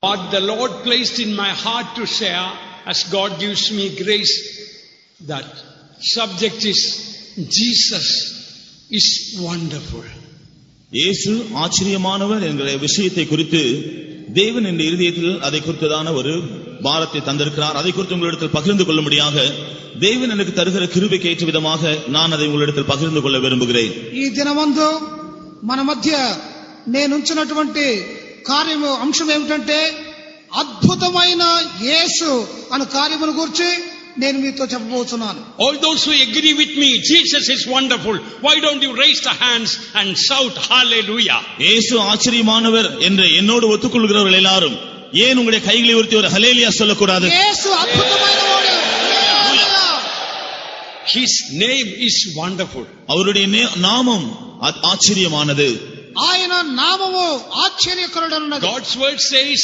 What the Lord placed in my heart to share as God gives me grace, that subject is Jesus is wonderful. இயேசு ஆச்சரியமானவர் என்கிற விஷயத்தை குறித்து தேவன் என் இருதயத்தில் அதை குறித்ததான ஒரு பாரத்தை தந்திருக்கிறார். அதை குறித்து உங்களிடத்தில் பகிர்ந்து கொள்ளும்படியாக தேவன் எனக்கு தருகிற கிருபைக்கு ஏற்ற விதமாக நான் அதை உங்களிடத்தில் பகிர்ந்து கொள்ள விரும்புகிறேன். ఈ దినమందు మన మధ్య నేను ఉంచినటువంటి కార్యము అంశం ఏమిటంటే అద్భుతమైన యేసు అనే కార్యమును గురించి నేను మీతో చెప్పబోతున్నాను. All those who agree with me, Jesus is wonderful, why don't you raise the hands and shout hallelujah? இயேசு ஆச்சரியமானவர் என்று என்னோடு ஒத்துக்கொள்கிறவர்கள் எல்லாரும் ஏன் உங்களுடைய கைகளை உயர்த்தி ஒரு ஹல்லேலூயா சொல்லக்கூடாது? యేసు అద్భుతమైనవాడు. His name is wonderful. அவருடைய நாமம் ஆச்சரியமானது. ఆయన నామము ఆశ్చర్యకరుడన్నది. God's word says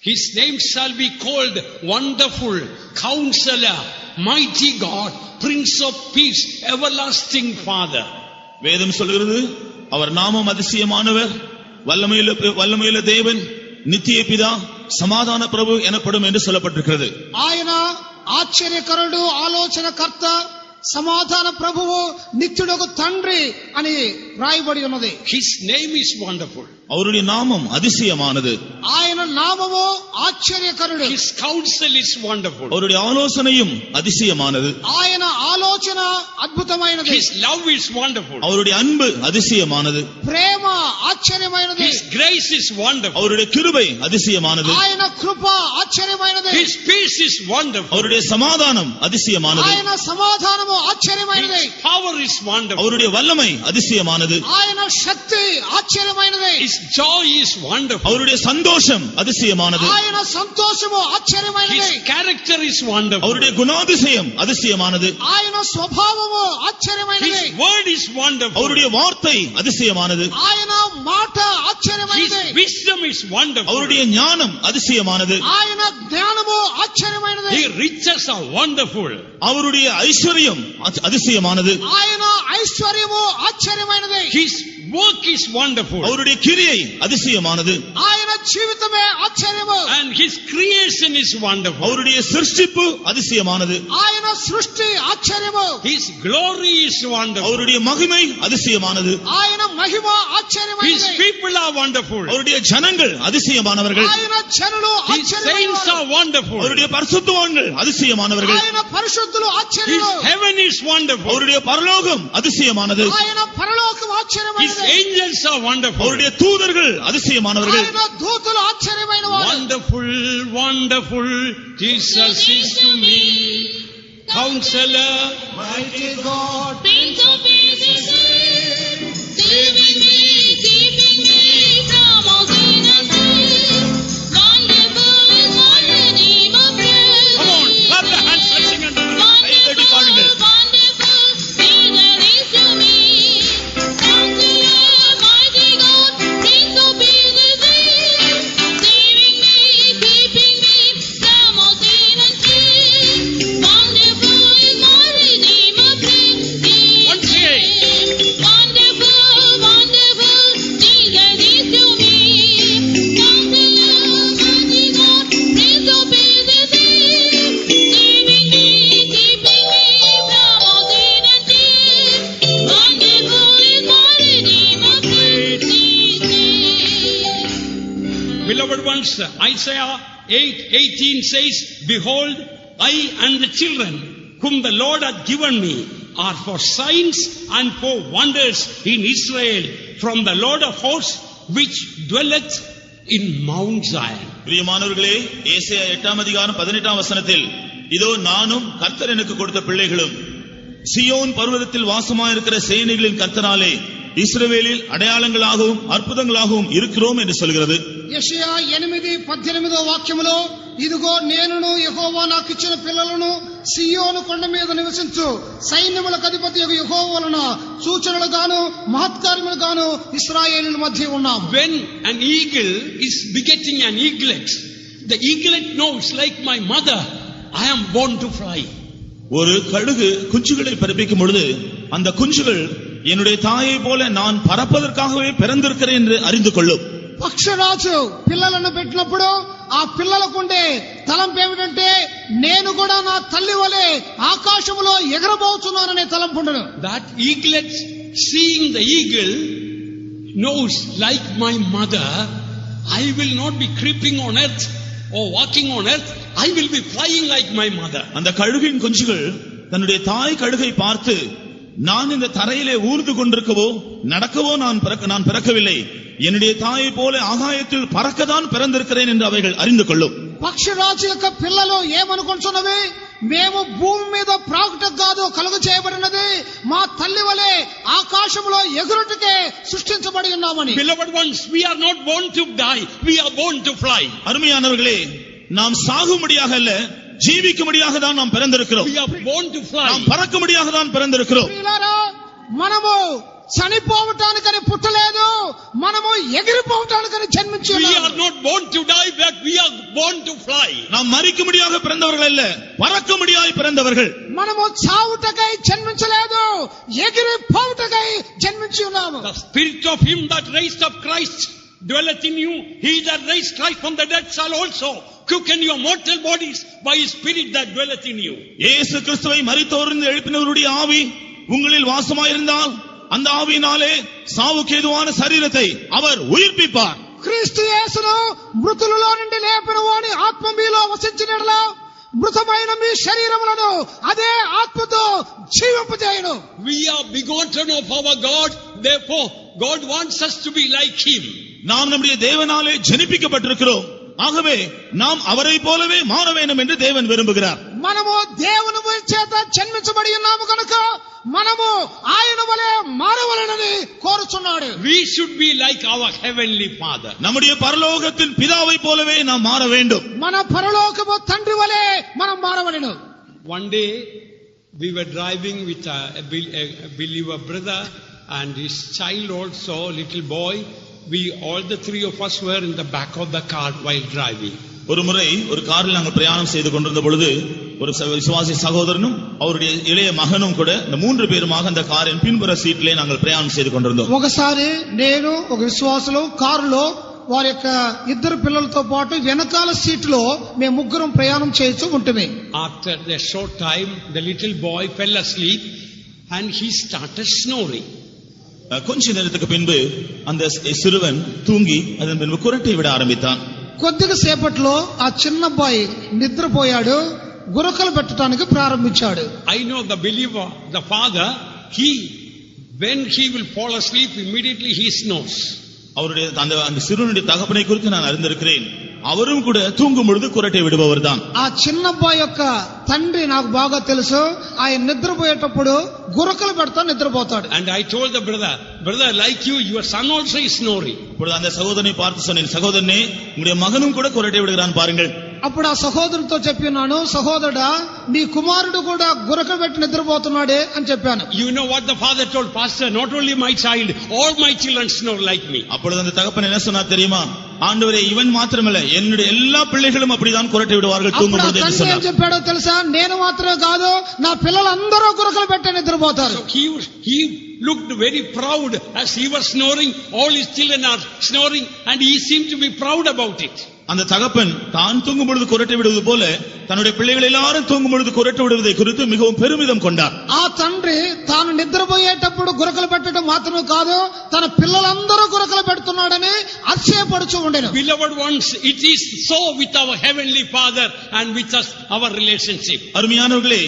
his name shall be called wonderful, counselor, mighty God, prince of peace, everlasting father. வேதம் சொல்கிறது அவர் நாமம் அதிசயமானவர், வல்லமையுள்ள தேவன், நித்திய பிதா, சமாதான பிரபு எனப்படும் என்று சொல்லப்பட்டிருக்கிறது. ఆయన ఆశ్చర్యకరుడు, ఆలోచనకర్త, సమాధాన ప్రభువు, నిత్యుడగు తండ్రి అని రాయబడి ఉన్నది. His name is wonderful. அவருடைய நாமம் அதிசயமானது. ఆయన నామము ఆశ్చర్యకరుడు. His counsel is wonderful. அவருடைய ஆலோசனையும் அதிசயமானது. ఆయన ఆలోచన అద్భుతమైనది. His love is wonderful. அவருடைய அன்பு அதிசயமானது. ప్రేమ ఆశ్చర్యమైనది. His grace is wonderful. அவருடைய கிருபை அதிசயமானது. ఆయన కృప ఆశ్చర్యమైనది. His peace is wonderful. அவருடைய சமாதானம் அதிசயமானது. ఆయన సమాధానము ఆశ్చర్యమైనది. His power is wonderful. அவருடைய வல்லமை அதிசயமானது. ఆయన శక్తి ఆశ్చర్యమైనది. His joy is wonderful. அவருடைய சந்தோஷம் அதிசயமானது. ఆయన సంతోషము ఆశ్చర్యమైనది. His character is wonderful. அவருடைய குணாதிசயம் அதிசயமானது. ఆయన స్వభావము ఆశ్చర్యమైనది. His word is wonderful. அவருடைய வார்த்தை அதிசயமானது. ఆయన మాట ఆశ్చర్యమైనది. His wisdom is wonderful. அவருடைய ஞானம் அதிசயமானது. ఆయన జ్ఞానము ఆశ్చర్యమైనది. His riches are wonderful. அவருடைய ஐஸ்வர்யம் அதிசயமானது. ఆయన ఐశ్వర్యము ఆశ్చర్యమైనది. His work is wonderful. அவருடைய கிரியை அதிசயமானது. ఆయన జీవితమే ఆశ్చర్యము. And his creation is wonderful. அவருடைய சிருஷ்டிப்பு அதிசயமானது. ఆయన సృష్టి ఆశ్చర్యము. His glory is wonderful. அவருடைய மகிமை அதிசயமானது. ఆయన మహిమ His ఆశ్చర్యమైనది. people are wonderful. அவருடைய ஜனங்கள் அதிசயமானவர்கள். ఆయన జనులు His saints ఆశ్చర్యమైనవారు. are wonderful. அவருடைய பரிசுத்தவான்கள் அதிசயமானவர்கள். ఆయన పరిశుద్ధులు His ఆశ్చర్యము. heaven is wonderful. அவருடைய பரலோகம் அதிசயமானது. ఆయన పరలోకం His ఆశ్చర్యమైనది. angels are wonderful. அவருடைய தூதர்கள் அதிசயமானவர்கள். ఆయన దూతలు ఆశ్చర్యమైనవారు. Wonderful, wonderful, Jesus is to me, counselor, Mighty God, Prince of Peace is here, saving me, keeping me from all sin and sin. Wonderful is all the name of praise. come on, clap the hands, let's sing unto the Lord. Wonderful, wonderful, Jesus is to me. Counselor, mighty God, Prince of Peace is here, saving me, keeping me from all sin and sin. Wonderful is all the name of praise. Once again. Wonderful, wonderful, Jesus is to me. Counselor, mighty God, Prince of Peace is here, saving me, keeping me from all sin and sin. Wonderful is all the name of praise. Beloved ones, Isaiah 8:18 says, behold, I and the children whom the Lord hath given me are for signs and for wonders in Israel from the Lord of hosts which dwelleth in Mount Zion. பிரியமானவர்களே, ஏசாயா 8:18 இதோ நானும் கர்த்தர் எனக்கு கொடுத்த பிள்ளைகளும் Zion பர்வதத்தில் வாசமாயிருக்கிற சேனைகளின் கர்த்தராலே இஸ்ரவேலில் அடையாளங்களாகவும் அற்புதங்களாகவும் இருக்கிறோம் என்று சொல்கிறது. యెషయా 8:18 వాక్యములో ఇదిగో నేనును యెహోవా నాకు ఇచ్చిన పిల్లలను సియోను కొండ మీద నివసించు సైన్యములకు అధిపతి యెహోవా వలన సూచనలుగాను మహత్కార్యములుగాను ఇశ్రాయేలుల మధ్య ఉన్నాం. When an eagle is begetting an eaglet, the eaglet knows, like my mother, I am born to fly. ஒரு கழுகு குஞ்சுகளை பிறப்பிக்கும் பொழுது அந்த குஞ்சுகள் என்னுடைய தாயை போல நான் பறப்பதற்காகவே பிறந்திருக்கிறேன் என்று அறிந்து கொள்ளும். పక్షరాజు పిల్లలను పెట్టినప్పుడు ఆ పిల్లలకుండే తలంపు ఏమిటంటే నేను కూడా నా తల్లి వలె ఆకాశములో ఎగరబోతున్నాననే తలంపు ఉండను. That eaglet, seeing the eagle, knows, like my mother, I will not be creeping on earth or walking on earth, I will be flying like my mother. அந்த கழுகின் குஞ்சுகள் தன்னுடைய தாய் கழுகை பார்த்து, நான் இந்த தரையிலே ஊர்ந்து கொண்டிருக்கவோ நடக்கவோ நான் பிறக்கவில்லை, என்னுடைய தாயை போல ஆகாயத்தில் பறக்கத்தான் பிறந்திருக்கிறேன் என்று அவைகள் அறிந்து கொள்ளும். పక్షిరాజు యొక్క పిల్లలు ఏమనుకుంటున్నవి? మేము భూమి మీద ప్రాకుటకు కాదు కలుగ చేయబడినది, మా తల్లి వలె ఆకాశంలో ఎగురుటకే సృష్టించబడి ఉన్నామని. Beloved ones, we are not born to die, we are born to fly. அருமையானவர்களே, நாம் சாகும்படியாக அல்ல, ஜீவிக்கும்படியாக தான் நாம் பிறந்திருக்கிறோம். We are born to fly. நாம் பறக்கும்படியாக தான் பிறந்திருக்கிறோம். ప్రియులారా, మనము చనిపోవటానికని పుట్టలేదు, మనము ఎగిరిపోవటానికని జన్మించి We ఉన్నాము. are not born to die, but we are born to fly. நாம் மரிக்கும்படியாக பிறந்தவர்கள் அல்ல, பறக்கும்படியாய் பிறந்தவர்கள். మనము చావుటకై జన్మించలేదు, ఎగిరిపోవటకై జన్మించి ఉన్నాము. The spirit of him that raised up Christ dwelleth in you. He that raised Christ from the dead shall also quicken your mortal bodies by his spirit that dwelleth in you. இயேசு கிறிஸ்துவை மரித்தோரிலிருந்து எழுப்பினவருடைய ஆவி உங்களில் வாசமாயிருந்தால் அந்த ஆவியினாலே சாவுக்கு ஏதுவான சரீரத்தை அவர் உயிர்ப்பிப்பார். క్రీస్తు యేసును మృతులలో నుండి లేపిన వాని ఆత్మ మీలో వసించినట్లా మృతమైన మీ శరీరములను అదే ఆత్మతో జీవింపజేయును. We are begotten of our God, therefore God wants us to be like him. நாம் நம்முடைய தேவனாலே ஜனிப்பிக்கப்பட்டிருக்கிறோம், ஆகவே நாம் அவரை போலவே மாற வேண்டும் என்று தேவன் விரும்புகிறார். మనము దేవుని చేత జన్మించబడి ఉన్నాము కనుక మనము ఆయన వలె మారవలెనని కోరుచున్నాడు. We should be like our heavenly Father. நம்முடைய பரலோகத்தின் பிதாவை போலவே நாம் மாற வேண்டும். మన పరలోకపు తండ్రి వలె మనం మారవలెను. One day we were driving with a believer brother and his child also, little boy. We all the three of us were in the back of the car while driving. ஒரு முறை ஒரு காரில் நாங்கள் பிரயாணம் செய்து கொண்டிருந்த பொழுது ஒரு விசுவாசி சகோதரனும் அவருடைய இளைய மகனும் கூட இந்த 3 பேருமாக அந்த காரின் பின்புற சீட்டிலே நாங்கள் பிரயாணம் செய்து கொண்டிருந்தோம். ఒకసారి నేను ఒక విశ్వాసులు కారులో వారి యొక్క ఇద్దరు పిల్లలతో పాటు వెనకాల సీటులో మేము ముగ్గురం ప్రయాణం చేస్తూ ఉంటుమే. After a short time the little boy fell asleep and he started snoring. கொஞ்ச நேரத்துக்கு பின்பு அந்த சிறுவன் தூங்கி அதன் பின்பு குரட்டை விட ஆரம்பித்தான். కొద్దిగా సేపట్లో ఆ చిన్న అబ్బాయి నిద్రపోయాడు, గురకలు పెట్టడానికి ప్రారంభించాడు. I know the believer, the father, when he will fall asleep, immediately he snores. அவருடைய அந்த சிறுவனுடைய தகப்பனை குறித்து நான் அறிந்திருக்கிறேன். அவரும் கூட தூங்கும் பொழுது குரட்டை விடுபவர் தான். ఆ చిన్న అబ్బాయి యొక్క తండ్రి నాకు బాగా తెలుసు, ఆయన నిద్రపోయేటప్పుడు గురకలు పెడతా నిద్రపోతాడు. And I told the brother, like you, your son also is snoring. இப்பொழுது அந்த சகோதரனை பார்த்து சொன்னேன், சகோதரனே உங்களுடைய மகனும் கூட குரட்டை விடுகிறான் பாருங்கள். అప్పుడు ఆ సహోదరుడితో చెప్పినాను, సహోదరుడా మీ కుమారుడు కూడా గురకలు పెట్టి నిద్రపోతున్నాడే అని చెప్పాను. You know what the father told? Pastor, not only my child, all my children snore like me. அப்பொழுது அந்த தகப்பன் என்ன சொன்னார் தெரியுமா? ஆண்டவரே, இவன் மாத்திரமல்ல என்னுடைய எல்லா பிள்ளைகளும் அப்படிதான் குரட்டை விடுவார்கள் தூங்கும் பொழுது என்று சொன்னார். ఏం చెప్పాడో తెలుసా? నేను మాత్రమే కాదు, నా పిల్లలందరూ గురకలు పెట్టి నిద్రపోతారు. So he looked very proud as he was snoring. All his children are snoring and he seemed to be proud about it. அந்த தகப்பன் தான் தூங்கும் பொழுது குரட்டை விடுவது போல தன்னுடைய பிள்ளைகள் எல்லாரும் தூங்கும் பொழுது குரட்டை விடுவதை குறித்து மிகவும் பெருமிதம் கொண்டார். ఆ తండ్రి తాను నిద్రపోయేటప్పుడు గురకలు పెట్టడం మాత్రమే కాదు, తన పిల్లలందరూ గురకలు పెడుతున్నాడని అతిశయపడుచూ ఉండెను. Beloved ones, it is so with our heavenly Father and with us, our relationship. அருமையானவர்களே,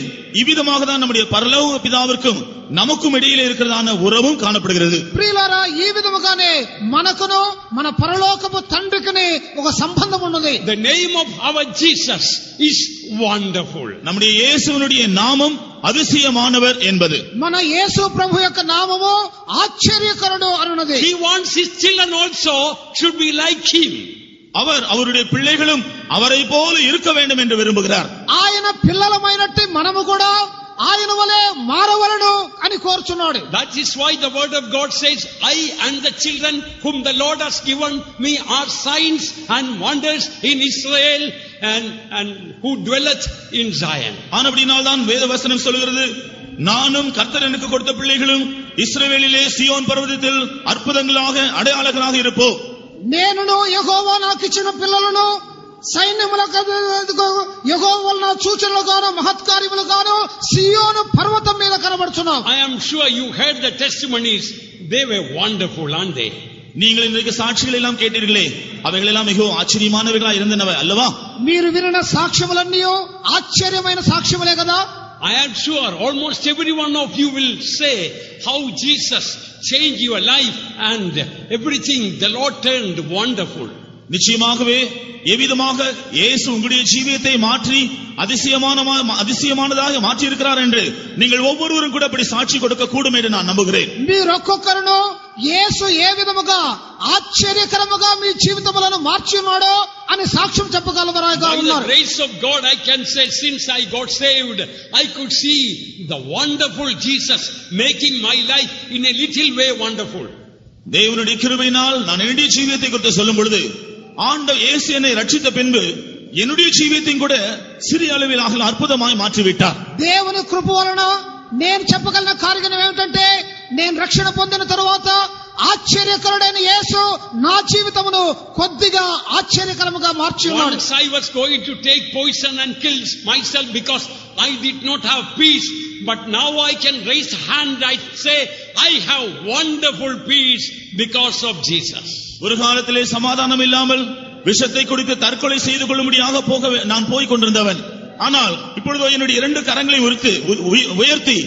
இவ்விதமாக தான் நம்முடைய பரலோக பிதாவிற்கும் நமக்கும் இடையிலே இருக்கிறதான உறவும் காணப்படுகிறது. ప్రియులారా, ఈ విధముగానే మనకును మన పరలోకపు తండ్రికిని ఒక సంబంధం ఉన్నది. The name of our Jesus is wonderful. நம்முடைய இயேசுவினுடைய நாமம் அதிசயமானவர் என்பது. మన యేసు ప్రభు యొక్క నామము ఆశ్చర్యకరుడు అనున్నది. He wants his children also should be like him. அவருடைய பிள்ளைகளும் அவரை போல இருக்க வேண்டும் என்று விரும்புகிறார். ఆయన పిల్లలమైనట్టు మనము కూడా ఆయన వలె మారవలెను అని కోరుచున్నాడు. That is why the word of God says, I and the children whom the Lord has given me are signs and wonders in Israel and who dwelleth in Zion. ஆனபடியால் தான் வேத வசனம் சொல்கிறது, நானும் கர்த்தர் எனக்கு கொடுத்த பிள்ளைகளும் இஸ்ரவேலிலே சீயோன் பர்வதத்தில் அற்புதங்களாக அடையாளங்களாக இருப்போம். నేనును యెహోవా నాకు ఇచ్చిన పిల్లలను సైన్యములకు యెహోవా వలన సూచనలు గాను మహత్కార్యములు గాను సియోను పర్వతం మీద కనబడుచున్నాం. I am sure you heard the testimonies. They were wonderful, aren't they? நீங்கள் இன்றைக்கு சாட்சிகள் எல்லாம் கேட்டீர்களே, அவைகள் எல்லாம் மிகவும் ஆச்சரியமானவைகளா இருந்தனவை அல்லவா? మీరు వినిన సాక్ష్యములన్నీ ఆశ్చర్యమైన సాక్ష్యములే కదా. I am sure almost every one of you will say how Jesus changed your life and everything the Lord turned wonderful. நிச்சயமாகவே எவ்விதமாக இயேசு உங்களுடைய ஜீவியத்தை மாற்றி அதிசயமானதாக மாற்றி இருக்கிறார் என்று நீங்கள் ஒவ்வொருவரும் கூட அப்படி சாட்சி கொடுக்க கூடும் என்று நான் நம்புகிறேன். మీరొక్కొక్కరును యేసు ఏ విధముగా ఆశ్చర్యకరముగా మీ జీవితములను మార్చి ఉన్నాడో అని సాక్ష్యం చెప్పగలవారుగా By the ఉన్నారు. grace of God, I can say since I got saved, I could see the wonderful Jesus making my life in a little way wonderful. தேவனுடைய கிருபையினால் நான் என்னுடைய ஜீவியத்தை குறித்து சொல்லும் பொழுது ஆண்டவர் இயேசு என்னை ரட்சித்த பின்பு என்னுடைய ஜீவியத்தையும் கூட சிறிய அளவில் அற்புதமாய் மாற்றிவிட்டார். దేవుని కృప వలన నేను చెప్పగలిగిన కార్యం ఏమిటంటే నేను రక్షణ పొందిన తరువాత ఆశ్చర్యకరుడైన యేసు నా జీవితమును కొద్దిగా ఆశ్చర్యకరముగా మార్చి ఉన్నాడు. Once I was going to take poison and kill myself because I did not have peace, but now I can raise hand, I say I have wonderful peace because of Jesus. ஒரு காலத்திலே சமாதானம் இல்லாமல் விஷத்தை குடித்து தற்கொலை செய்து கொள்ளும்படியாக நான் போய் கொண்டிருந்தவன். ஆனால் இப்பொழுதோ என்னுடைய 2 கரங்களை உயர்த்தி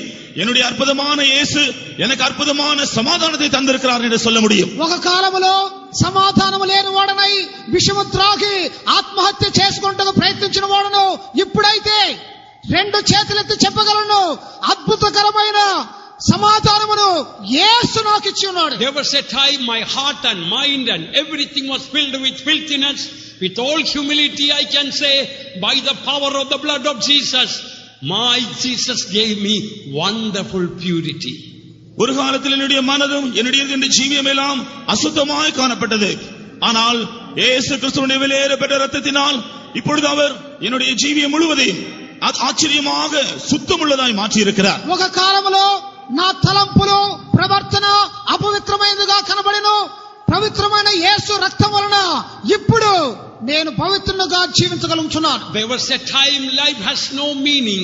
என்னுடைய அற்புதமான இயேசு எனக்கு அற்புதமான சமாதானத்தை தந்திருக்கிறார் என்று சொல்ல முடியும். ఒక కాలములో సమాధానము లేని వాడనై విషము త్రాగి ఆత్మహత్య చేసుకుంటకు ప్రయత్నించిన వాడను ఇప్పుడైతే 2 చేతులెత్తి చెప్పగలను అద్భుతకరమైన సమాధానమును యేసు నాకు ఇచ్చి ఉన్నాడు. There was a time my heart and mind and everything was filled with filthiness. With all humility I can say, by the power of the blood of Jesus, my Jesus gave me wonderful purity. ஒரு காலத்தில் என்னுடைய மனதும் என்னுடைய ஜீவியம் எல்லாம் அசுத்தமாய் காணப்பட்டது. ஆனால் இயேசு கிறிஸ்துவின் விலையேறப்பட்ட இரத்தத்தினால் இப்பொழுது அவர் என்னுடைய ஜீவியம் முழுவதையும் ஆச்சரியமாக சுத்தமுள்ளதாய் மாற்றி இருக்கிறார். ఒక కాలములో నా తలంపులు ప్రవర్తన అపవిత్రమైనదిగా కనబడెను. పవిత్రమైన యేసు రక్తం వలన ఇప్పుడు నేను పవిత్రంగా జీవించగలుగుతున్నాను. There was a time life has no meaning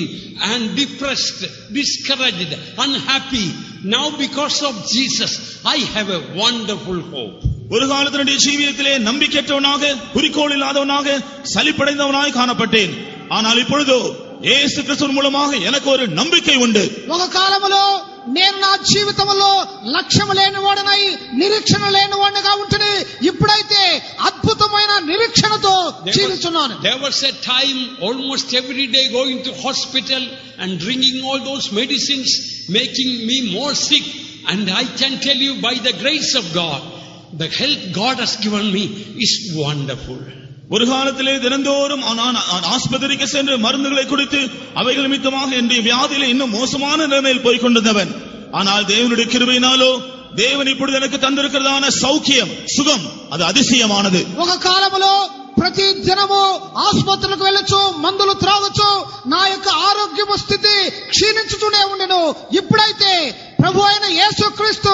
and depressed, discouraged, unhappy. Now because of Jesus I have a wonderful hope. ஒரு காலத்தினுடைய ஜீவியத்திலே நம்பிக்கையற்றவனாக குறிக்கோள் இல்லாதவனாக சலிப்படைந்தவனாய் காணப்பட்டேன். ஆனால் இப்பொழுதோ இயேசு கிறிஸ்துவின் மூலமாக எனக்கு ஒரு நம்பிக்கை உண்டு. ఒక కాలములో నేను నా జీవితంలో లక్ష్యం లేనివాడనై నిరీక్షణ లేనివాడిగా ఉంటుని ఇప్పుడైతే అద్భుతమైన నిరీక్షణతో జీవిస్తున్నాను. There was a time almost every day going to hospital and drinking all those medicines, making me more sick. And I can tell you by the grace of God, the health God has given me is wonderful. ஒரு காலத்திலே தினந்தோறும் நான் ஆஸ்பத்திரிக்கு சென்று மருந்துகளை குடித்து அவைகள் நிமித்தமாக என்னுடைய வியாதியில இன்னும் மோசமான நிலைமையில் போய் கொண்டிருந்தவன். ஆனால் தேவனுடைய கிருபையினாலோ தேவன் இப்பொழுது எனக்கு தந்திருக்கிறதான சௌக்கியம் சுகம் அது அதிசயமானது. ఒక కాలములో ప్రతి దినము ఆసుపత్రికి వెళ్ళొచ్చు, మందులు త్రాగొచ్చు, నా యొక్క ఆరోగ్యపు స్థితి క్షీణించుతూనే ఉండెను. ఇప్పుడైతే ప్రభు అయిన యేసుక్రీస్తు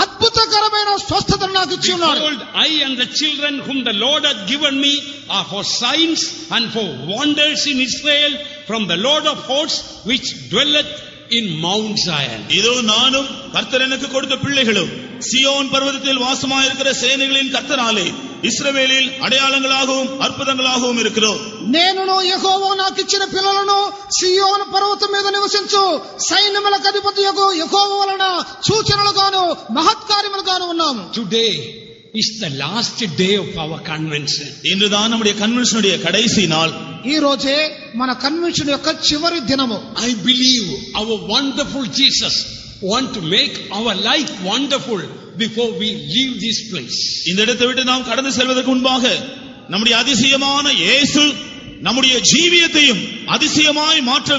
అద్భుతకరమైన స్వస్థతను నాకు ఇచ్చి ఉన్నాడు. Behold, I and the children whom the Lord hath given me are for signs and for wonders in Israel from the Lord of hosts which dwelleth in Mount Zion. இதோ நானும் கர்த்தர் எனக்கு கொடுத்த பிள்ளைகளும் சியோன் பர்வதத்தில் வாசமாயிருக்கிற சேனைகளின் கர்த்தராலே இஸ்ரவேலில் அடையாளங்களாகவும் அற்புதங்களாகவும் இருக்கிறோம். నేనును యెహోవా నాకు ఇచ్చిన పిల్లలను సియోను పర్వతం మీద నివసించు సైన్యములకు అధిపతియగు యెహోవా వలన సూచనలుగాను మహత్కార్యములుగాను ఉన్నాము. Today is the last day of our convention. இன்றுதான் நம்முடைய கன்வென்ஷனுடைய கடைசி நாள். ఈ రోజే మన కన్వెన్షన్ యొక్క చివరి దినము. I believe our wonderful Jesus want to make our life wonderful before we leave this place. இந்த இடத்தை விட்டு நாம் கடந்து செல்வதற்கு முன்பாக நம்முடைய அதிசயமான இயேசு நம்முடைய ஜீவியத்தையும் அதிசயமாய் மாற்ற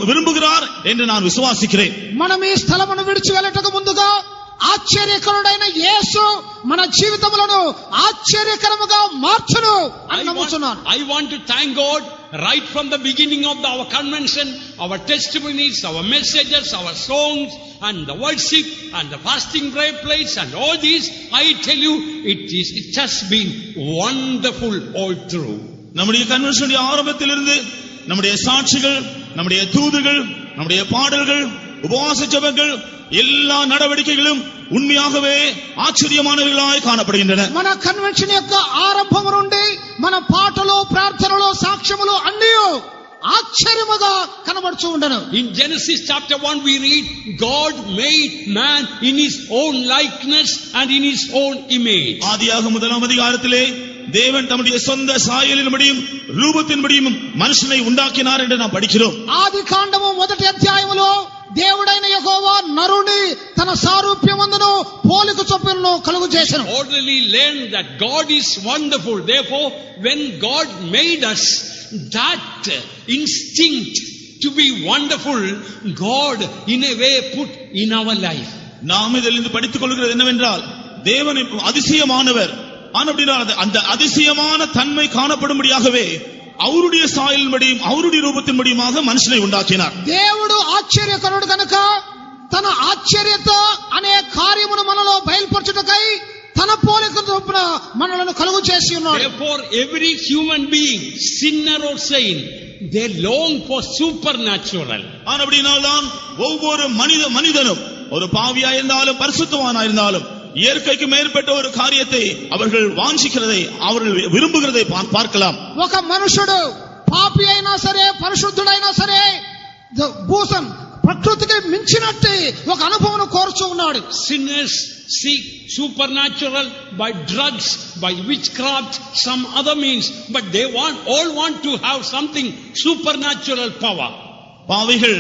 விரும்புகிறார் என்று நான் விசுவாசிக்கிறேன். మనం ఈ స్థలమును విడిచి వెళ్ళటకు ముందుగా ఆశ్చర్యకరుడైన యేసు మన జీవితములను ఆశ్చర్యకరముగా మార్చును అని నమ్ముచున్నాను. I want to thank God right from the beginning of our convention, our testimonies, our messages, our songs and the worship and the fasting prayer place and all these. I tell you, it has been wonderful all through. நம்முடைய கன்வென்ஷனுடைய ஆரம்பத்திலிருந்து நம்முடைய சாட்சிகள், நம்முடைய தூதுகள், நம்முடைய பாடல்கள், உபவாச ஜெபங்கள், எல்லா நடவடிக்கைகளும் உண்மையாகவே ఆశ్చర్యమానవిలాய் కాణపడుகின்றன. మన కన్వెన్షన్ యొక్క ఆరంభం నుండి మన పాటలు, ప్రార్థనలు, సాక్ష్యములు అన్నీ ఆశ్చర్యముగా కనబడుతూ ఉండను. In Genesis chapter 1 we read, God made man in his own likeness and in his own image. ஆதியாகமம் முதலாம் அதிகாரத்திலே தேவன் தம்முடைய சொந்த சாயலின்படியும் ரூபத்தின்படியும் மனுஷனை உண்டாக்கினார் என்று நாம் படிக்கிறோம். ఆదికాండము మొదటి అధ్యాయములో దేవుడైన యెహోవా నరుని తన సారూప్యమందును పోలిక చొప్పున కలుగు చేసెను. Orderly learn that God is wonderful. Therefore, when God made us, that instinct to be wonderful, God in a way put in our life. நாம் இதிலிருந்து படித்துக் கொள்கிறது என்னவென்றால், தேவன் அதிசயமானவர். ஆனால் அந்த அதிசயமான தன்மை காணப்படும்படியாகவே அவருடைய சாயலின்படியும் அவருடைய ரூபத்தின்படியுமாக மனுஷனை உண்டாக்கினார். దేవుడు ఆశ్చర్యకరుడు కనుక తన ఆశ్చర్యత అనే కార్యమును మనలో బయలుపరచుటకై తన పోలిక చొప్పున మనలను కలుగు చేసి ఉన్నాడు. Therefore, every human being, sinner or saint, they long for supernatural. ஆனபடியால்தான் ஒவ்வொரு மனிதனும் ஒரு பாவியா இருந்தாலும் பரிசுத்தவானா இருந்தாலும் இயற்கைக்கு மேற்பட்ட ஒரு காரியத்தை அவர்கள் வாஞ்சிக்கிறதை, அவர்கள் விரும்புகிறதை பார்க்கலாம். ఒక మనుషుడు పాపి అయినా సరే, పరిశుద్ధుడైనా సరే, భూసం ప్రకృతికి మించినట్టు ఒక అనుభవం కోరుచూ ఉన్నాడు. Sinners seek supernatural by drugs, by witchcraft, some other means, but they all want to have something supernatural power. பாவிகள்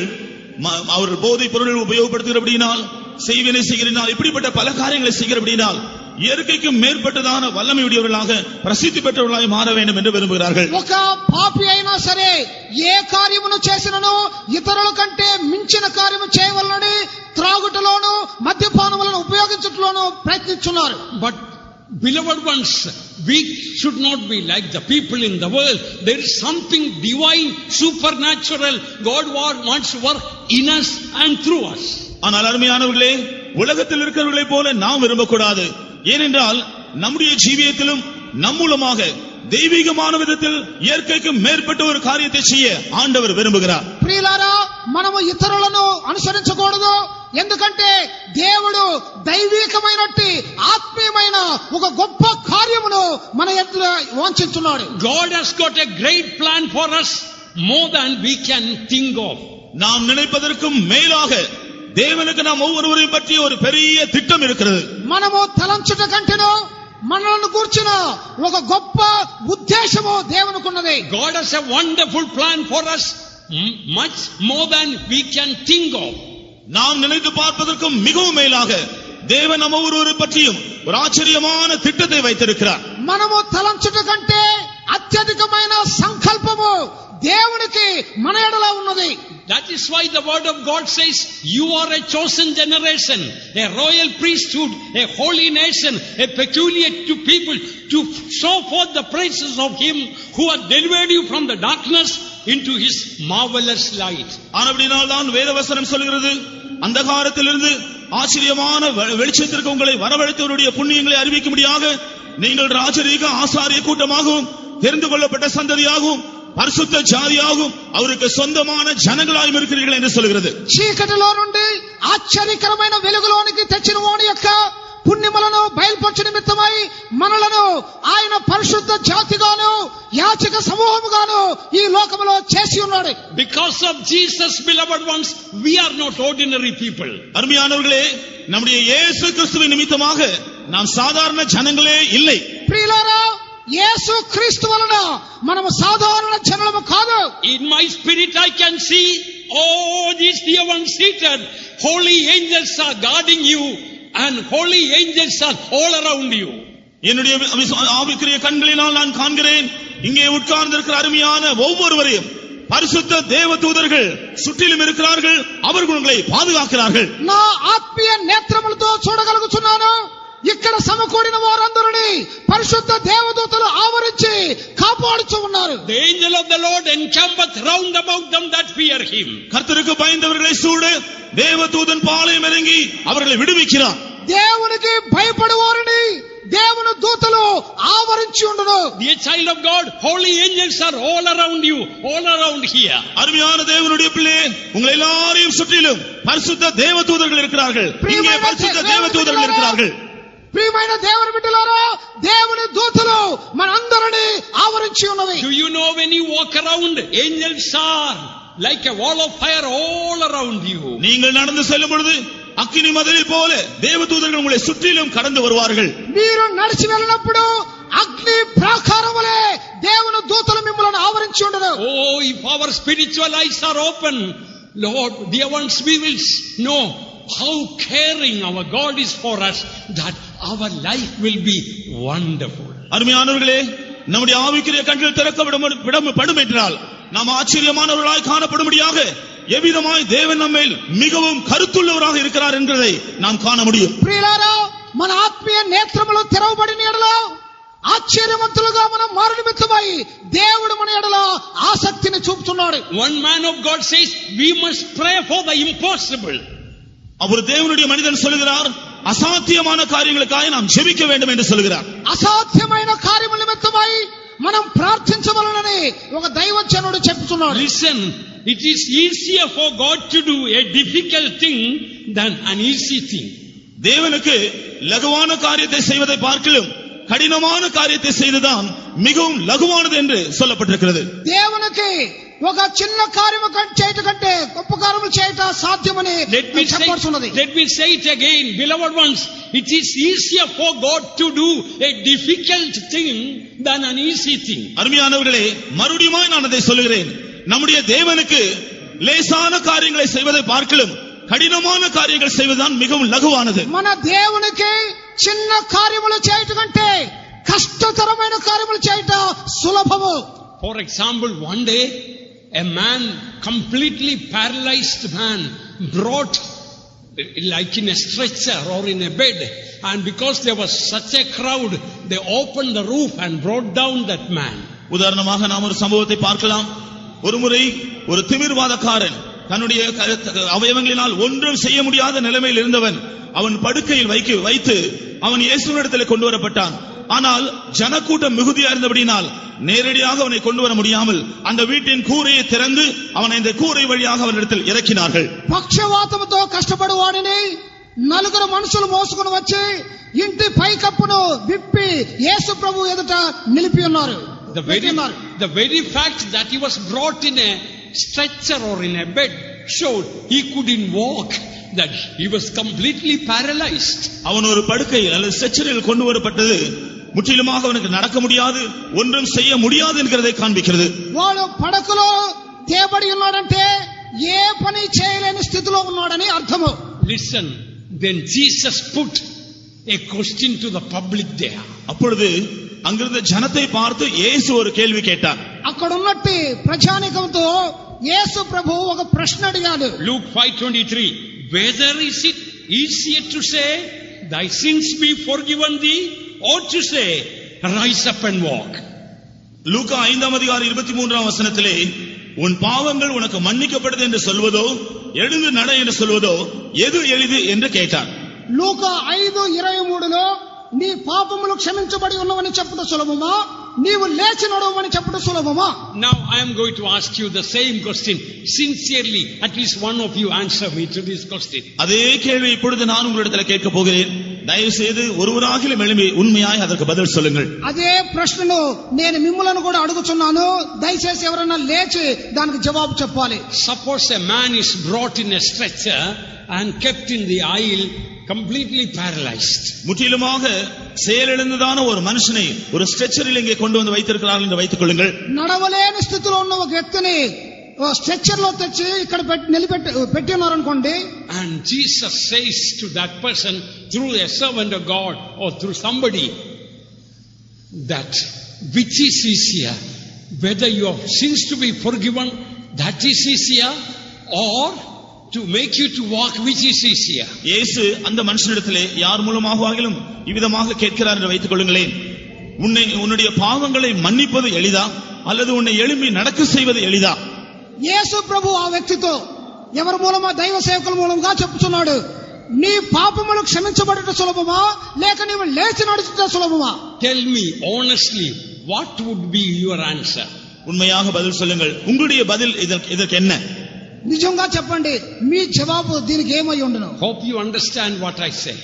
அவர்கள் போதை பொருள் உபயோகப்படுத்துகிறபடினால், செய்வினை செய்கிறனால், இப்படிப்பட்ட பல காரியங்களை செய்கிறபடினால் இயற்கைக்கு மேற்பட்டதான வல்லமையுடையவர்களாக பிரசித்தி பெற்றவர்களாக மாற வேண்டும் என்று விரும்புகிறார்கள். ఒక పాపి అయినా సరే ఏ కార్యమును చేసినను ఇతరుల కంటే మించిన కార్యము చేయవలనని త్రాగుటలోను మద్యపానములను ఉపయోగించుటలోను ప్రయత్నిస్తున్నారు. But beloved ones, we should not be like the people in the world. There is something divine, supernatural. God wants to work in us and through us. ஆனால் அருமையானவர்களே, உலகத்தில் இருக்கிறவர்களைப் போல நாம் விரும்பக்கூடாது. ஏனென்றால் நம்முடைய ஜீவியத்திலும் நம் மூலமாக தெய்வீகமான விதத்தில் இயற்கைக்கு மேற்பட்ட ஒரு காரியத்தை செய்ய ஆண்டவர் விரும்புகிறார். ప్రియులారా, మనము ఇతరులను అనుసరించకూడదు. ఎందుకంటే దేవుడు దైవికమైనట్టి ఆత్మీయమైన ఒక గొప్ప కార్యమును మన ఎదుట వాంఛిస్తున్నాడు. God has got a great plan for us, more than we can think of. நாம் நினைப்பதற்கும் மேலாக தேவனுக்கு நாம் ஒவ்வொருவரையும் பற்றி ஒரு பெரிய திட்டம் இருக்கிறது. మనము తలంచుట కంటేనో మనలను కూర్చున్న ఒక గొప్ప ఉద్దేశము దేవునికున్నది. God has a wonderful plan for us, much more than we can think of. நாம் நினைத்து பார்ப்பதற்கும் மிகவும் மேலாக தேவன் நம்ம ஒவ்வொருவரை பற்றியும் ஒரு ஆச்சரியமான திட்டத்தை வைத்திருக்கிறார். మనము తలంచుట కంటే అత్యధికమైన సంకల్పము దేవునికి మన ఎడల ఉన్నది. That is why the word of God says, you are a chosen generation, a royal priesthood, a holy nation, a peculiar to people, to show forth the praises of him who has delivered you from the darkness into his marvelous light. ஆனபடியால் தான் வேதவசனம் சொல்கிறது, அந்தகாரத்திலிருந்து ஆச்சரியமான வெளிச்சத்திற்கு உங்களை வரவழைத்தவருடைய புண்ணியங்களை அறிவிக்கும்படியாக நீங்கள் ராஜரீக ஆசாரிய கூட்டமாகவும் தெரிந்து கொள்ளப்பட்ட சந்ததியாகவும் பரிசுத்த ஜாதியாகவும் அவருக்கு சொந்தமான ஜனங்களாயும் இருக்கிறீர்கள் என்று சொல்கிறது. చీకటిలో నుండి ఆశ్చర్యకరమైన వెలుగులోనికి తెచ్చిన వాని యొక్క పుణ్యములను బయలుపరచు నిమిత్తమై మనలను ఆయన పరిశుద్ధ జాతిగాను యాజక సమూహముగాను ఈ లోకములో చేసి ఉన్నాడు. Because of Jesus, beloved ones, we are not ordinary people. அருமையானவர்களே, நம்முடைய இயேசு கிறிஸ்துவின் நிமித்தமாக நாம் சாதாரண ஜனங்களே இல்லை. ప్రియులారా, యేసు క్రీస్తు వలన మనము సాధారణ జనులము కాదు. In my spirit I can see all these dear ones seated. Holy angels are guarding you and holy angels are all around you. என்னுடைய ஆவிக்குரிய கண்களினால் நான் காண்கிறேன், இங்கே உட்கார்ந்திருக்கிற அருமையான ஒவ்வொருவரையும் பரிசுத்த தேவதூதர்கள் சுற்றிலும் இருக்கிறார்கள். அவர்கள் உங்களை பாதுகாக்கிறார்கள். నా ఆత్మీయ నేత్రములతో చూడగలుగుతున్నాను. ఇక్కడ సమకూడిన వారందరినీ పరిశుద్ధ దేవదూతలు ఆవరించి కాపాడుచూ ఉన్నారు. The angel of the Lord encampeth round about them that fear him. கர்த்தருக்கு பயந்தவர்களை சூழ தேவதூதன் பாளையம் இறங்கி அவர்களை விடுவிக்கிறார். దేవునికి భయపడువారిని దేవుని దూతలు ఆవరించి ఉండును. Dear child of God, holy angels are all around you, all around here. அருமையான தேவனுடைய பிள்ளை, உங்களை எல்லாரையும் சுற்றிலும் பரிசுத்த தேவதூதர்கள் இருக்கிறார்கள். இங்கே பரிசுத்த தேவதூதர்கள் இருக்கிறார்கள். ప్రియమైన దేవుని బిడ్డలారా, దేవుని దూతలు మనందరినీ ఆవరించి ఉన్నవి. Do you know when you walk around, angels are like a wall of fire all around you. நீங்கள் நடந்து செல்லும் பொழுது அக்கினி மதிலை போல தேவதூதர்கள் உங்களை சுற்றிலும் கடந்து வருவார்கள். మీరు నడిచి వెళ్ళినప్పుడు అగ్ని ప్రాకారం వలె దేవుని దూతలు మిమ్మల్ని ఆవరించి ఉండరు. Oh, if our spiritual eyes are open, Lord, dear ones, we will know how caring our God is for us, that our life will be wonderful. அருமையானவர்களே, நம்முடைய ஆவிக்குரிய கண்கள் திறக்கப்படும் என்றால் நாம் ஆச்சரியமானவர்களாய் காணப்படும்படியாக எவ்விதமாய் தேவன் நம்மேல் மிகவும் கருத்துள்ளவராக இருக்கிறார் என்பதை நாம் காண முடியும். ప్రియులారా, మన ఆత్మీయ నేత్రములు తెరవబడిన ఎడల ఆశ్చర్యవంతులుగా మనం మారు నిమిత్తమై దేవుడు మన ఎడల ఆసక్తిని చూపుతున్నాడు. One man of God says, we must pray for the impossible. அவர் தேவனுடைய மனிதன் சொல்கிறார், அசாத்தியமான காரியங்களுக்காக நாம் ஜெபிக்க வேண்டும் என்று சொல்கிறார். అసాధ్యమైన కార్యముల నిమిత్తమై మనం ప్రార్థించవలనని ఒక దైవజనుడు చెప్తున్నాడు. Listen, it is easier for God to do a difficult thing than an easy thing. தேவனுக்கு லகுவான காரியத்தை செய்வதை பார்க்கிலும் கடினமான காரியத்தை செய்துதான் மிகவும் லகுவானது என்று சொல்லப்பட்டிருக்கிறது. దేవునికి ఒక చిన్న కార్యము చేయట కంటే గొప్ప కార్యములు చేయట సాధ్యమని చెప్పబడుతున్నది. Let me say it again, beloved ones, it is easier for God to do a difficult thing than an easy thing. அருமையானவர்களே, மறுபடியும் நான் அதை சொல்லுகிறேன். நம்முடைய தேவனுக்கு லேசான காரியங்களை செய்வதை பார்க்கிலும் கடினமான காரியங்கள் செய்வதுதான் மிகவும் லகுவானது. మన దేవునికి చిన్న కార్యములు చేయట కంటే కష్టతరమైన కార్యములు చేయట సులభము. For example, one day a man, completely paralyzed man, brought like in a stretcher or in a bed, and because there was such a crowd, they opened the roof and brought down that man. உதாரணமாக நாம் ஒரு சம்பவத்தை பார்க்கலாம். ஒருமுறை ஒரு திமிர்வாதக்காரன் தன்னுடைய அவயவங்களினால் ஒன்றும் செய்ய முடியாத நிலைமையில் இருந்தவன் அவன் படுக்கையில் வைத்து அவன் இயேசுவினிடத்தில் கொண்டு வரப்பட்டான். ஆனால் ஜனக்கூட்டம் மிகுதியா இருந்தபடினால் நேரடியாக அவனை கொண்டு வர முடியாமல் அந்த வீட்டின் கூரையை திறந்து அவனை இந்த கூரை வழியாக அவனிடத்தில் இறக்கினார்கள். పక్షవాతముతో కష్టపడువాడిని నలుగురు మనుషులు మోసుకొని వచ్చి ఇంటి పైకప్పును విప్పి యేసు ప్రభు ఎదుట నిలిపి ఉన్నారు. The very fact that he was brought in a stretcher or in a bed showed he couldn't walk, that he was completely paralyzed. அவன் ஒரு படுக்கையில் அல்லது ஸ்ட்ரெச்சரில் கொண்டு வரப்பட்டது முற்றிலுமாக அவனுக்கு நடக்க முடியாது, ஒன்றும் செய்ய முடியாது என்கிறதை காண்பிக்கிறது. వాడు పడకలో తేబడి ఉన్నాడంటే ఏ పని చేయలేని స్థితిలో ఉన్నాడని అర్థము. Listen, then Jesus put a question to the public there. அப்பொழுது அங்கிருந்த ஜனத்தை பார்த்து இயேசு ஒரு கேள்வி கேட்டார். అక్కడ ఉన్నట్టి ప్రజానికంతో యేసు ప్రభు ఒక ప్రశ్న అడిగాడు. Luke 5:23, whether is it easier to say, thy sins be forgiven thee, or to say, rise up and walk? லூக்கா 5:23 உன் பாவங்கள் உனக்கு மன்னிக்கப்பட்டது என்று சொல்வதோ எழுந்து நட என்று சொல்வதோ எது எளிது என்று கேட்டார். లూకా 5:23 నీ పాపములు క్షమించబడి ఉన్నవని చెప్పుట సులభమా, నీవు లేచి నడవమని చెప్పుట సులభమా? Now I am going to ask you the same question. Sincerely, at least one of you answer me to this question. அதே கேள்வி இப்பொழுது நான் உங்களிடத்தில் கேட்க போகிறேன். தயவு செய்து ஒருவராகிலும் எழும்பி உண்மையாய் அதற்கு பதில் சொல்லுங்கள். అదే ప్రశ్నను నేను మిమ్మల్ని కూడా అడుగుతున్నాను. దయచేసి ఎవరైనా లేచి దానికి జవాబు చెప్పాలి. Suppose a man is brought in a stretcher and kept in the aisle, completely paralyzed. முற்றிலுமாக செயலிழந்ததான ஒரு மனுஷனை ஒரு ஸ்ட்ரெச்சரில் இங்கே கொண்டு வந்து வைத்திருக்கிறார்கள் என்று வைத்துக் கொள்ளுங்கள். నడవలేని స్థితిలో ఉన్న ఒక వ్యక్తిని స్ట్రెచర్ లో తెచ్చి ఇక్కడ పెట్టి ఉన్నారనుకోండి. And Jesus says to that person through a servant of God or through somebody, that which is easier, whether your sins to be forgiven, that is easier, or to make you to walk, which is easier? இயேசு அந்த மனுஷனிடத்திலே யார் மூலமாகவும் இவ்விதமாக கேட்கிறார் என்று வைத்துக் கொள்ளுங்களேன். உன்னுடைய பாவங்களை மன்னிப்பது எளிதா அல்லது உன்னை எழும்பி நடக்க செய்வது எளிதா? యేసు ప్రభు ఆ వ్యక్తితో ఎవరి మూలమా దైవ సేవకుల మూలంగా చెప్తున్నాడు, నీ పాపములు క్షమించబడట సులభమా లేక నీవు లేచి నడుచుట సులభమా? Tell me honestly, what would be your answer? உண்மையாக பதில் சொல்லுங்கள். உங்களுடைய பதில் இதற்கு என்ன? నిజంగా చెప్పండి, మీ జవాబు దీనికి ఏమై ఉండును? Hope you understand what I say.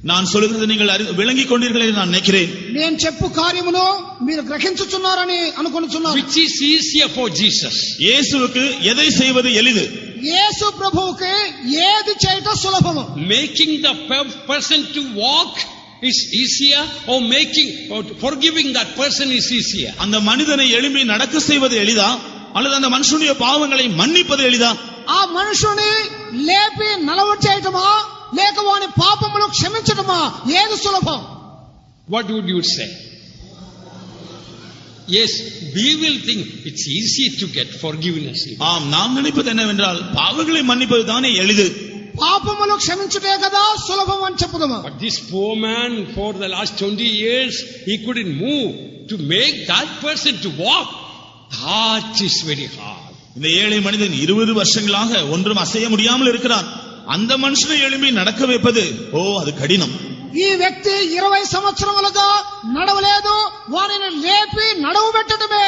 நான் சொல்லுகிறது நீங்கள் விளங்கிக் கொண்டீர்கள் என்று நான் நினைக்கிறேன். నేను చెప్పు కార్యమును మీరు గ్రహించుచున్నారని అనుకొనుచున్నారు. Which is easier for Jesus? இயேசுவுக்கு எதை செய்வது எளிது? యేసు ప్రభువుకి ఏది చేయట సులభము? Making the person to walk is easier, or forgiving that person is easier? அந்த மனிதனை எழும்பி நடக்க செய்வது எளிதா அல்லது அந்த மனுஷனுடைய பாவங்களை மன்னிப்பது எளிதா? ఆ మనుషుని లేపి నలవ చేయటమా లేక వాని పాపములు క్షమించటమా ఏది సులభం? What would you say? Yes, we will think it's easy to get forgiveness. ஆம், நாம் நினைப்பது என்னவென்றால் பாவங்களை மன்னிப்பது தானே எளிது. పాపములు క్షమించుటే కదా సులభం అని చెప్పుదాము. But this poor man for the last 20 years, he couldn't move. To make that person to walk, that is very hard. இந்த ஏழை மனிதன் 20 வருஷங்களாக ஒன்றும் அசைய முடியாமல் இருக்கிறான். அந்த மனுஷனை எழும்பி நடக்க வைப்பது அது கடினம். ఈ వ్యక్తి 20 సంవత్సరములుగా నడవలేదు, వారిని లేపి నడవబెట్టడమే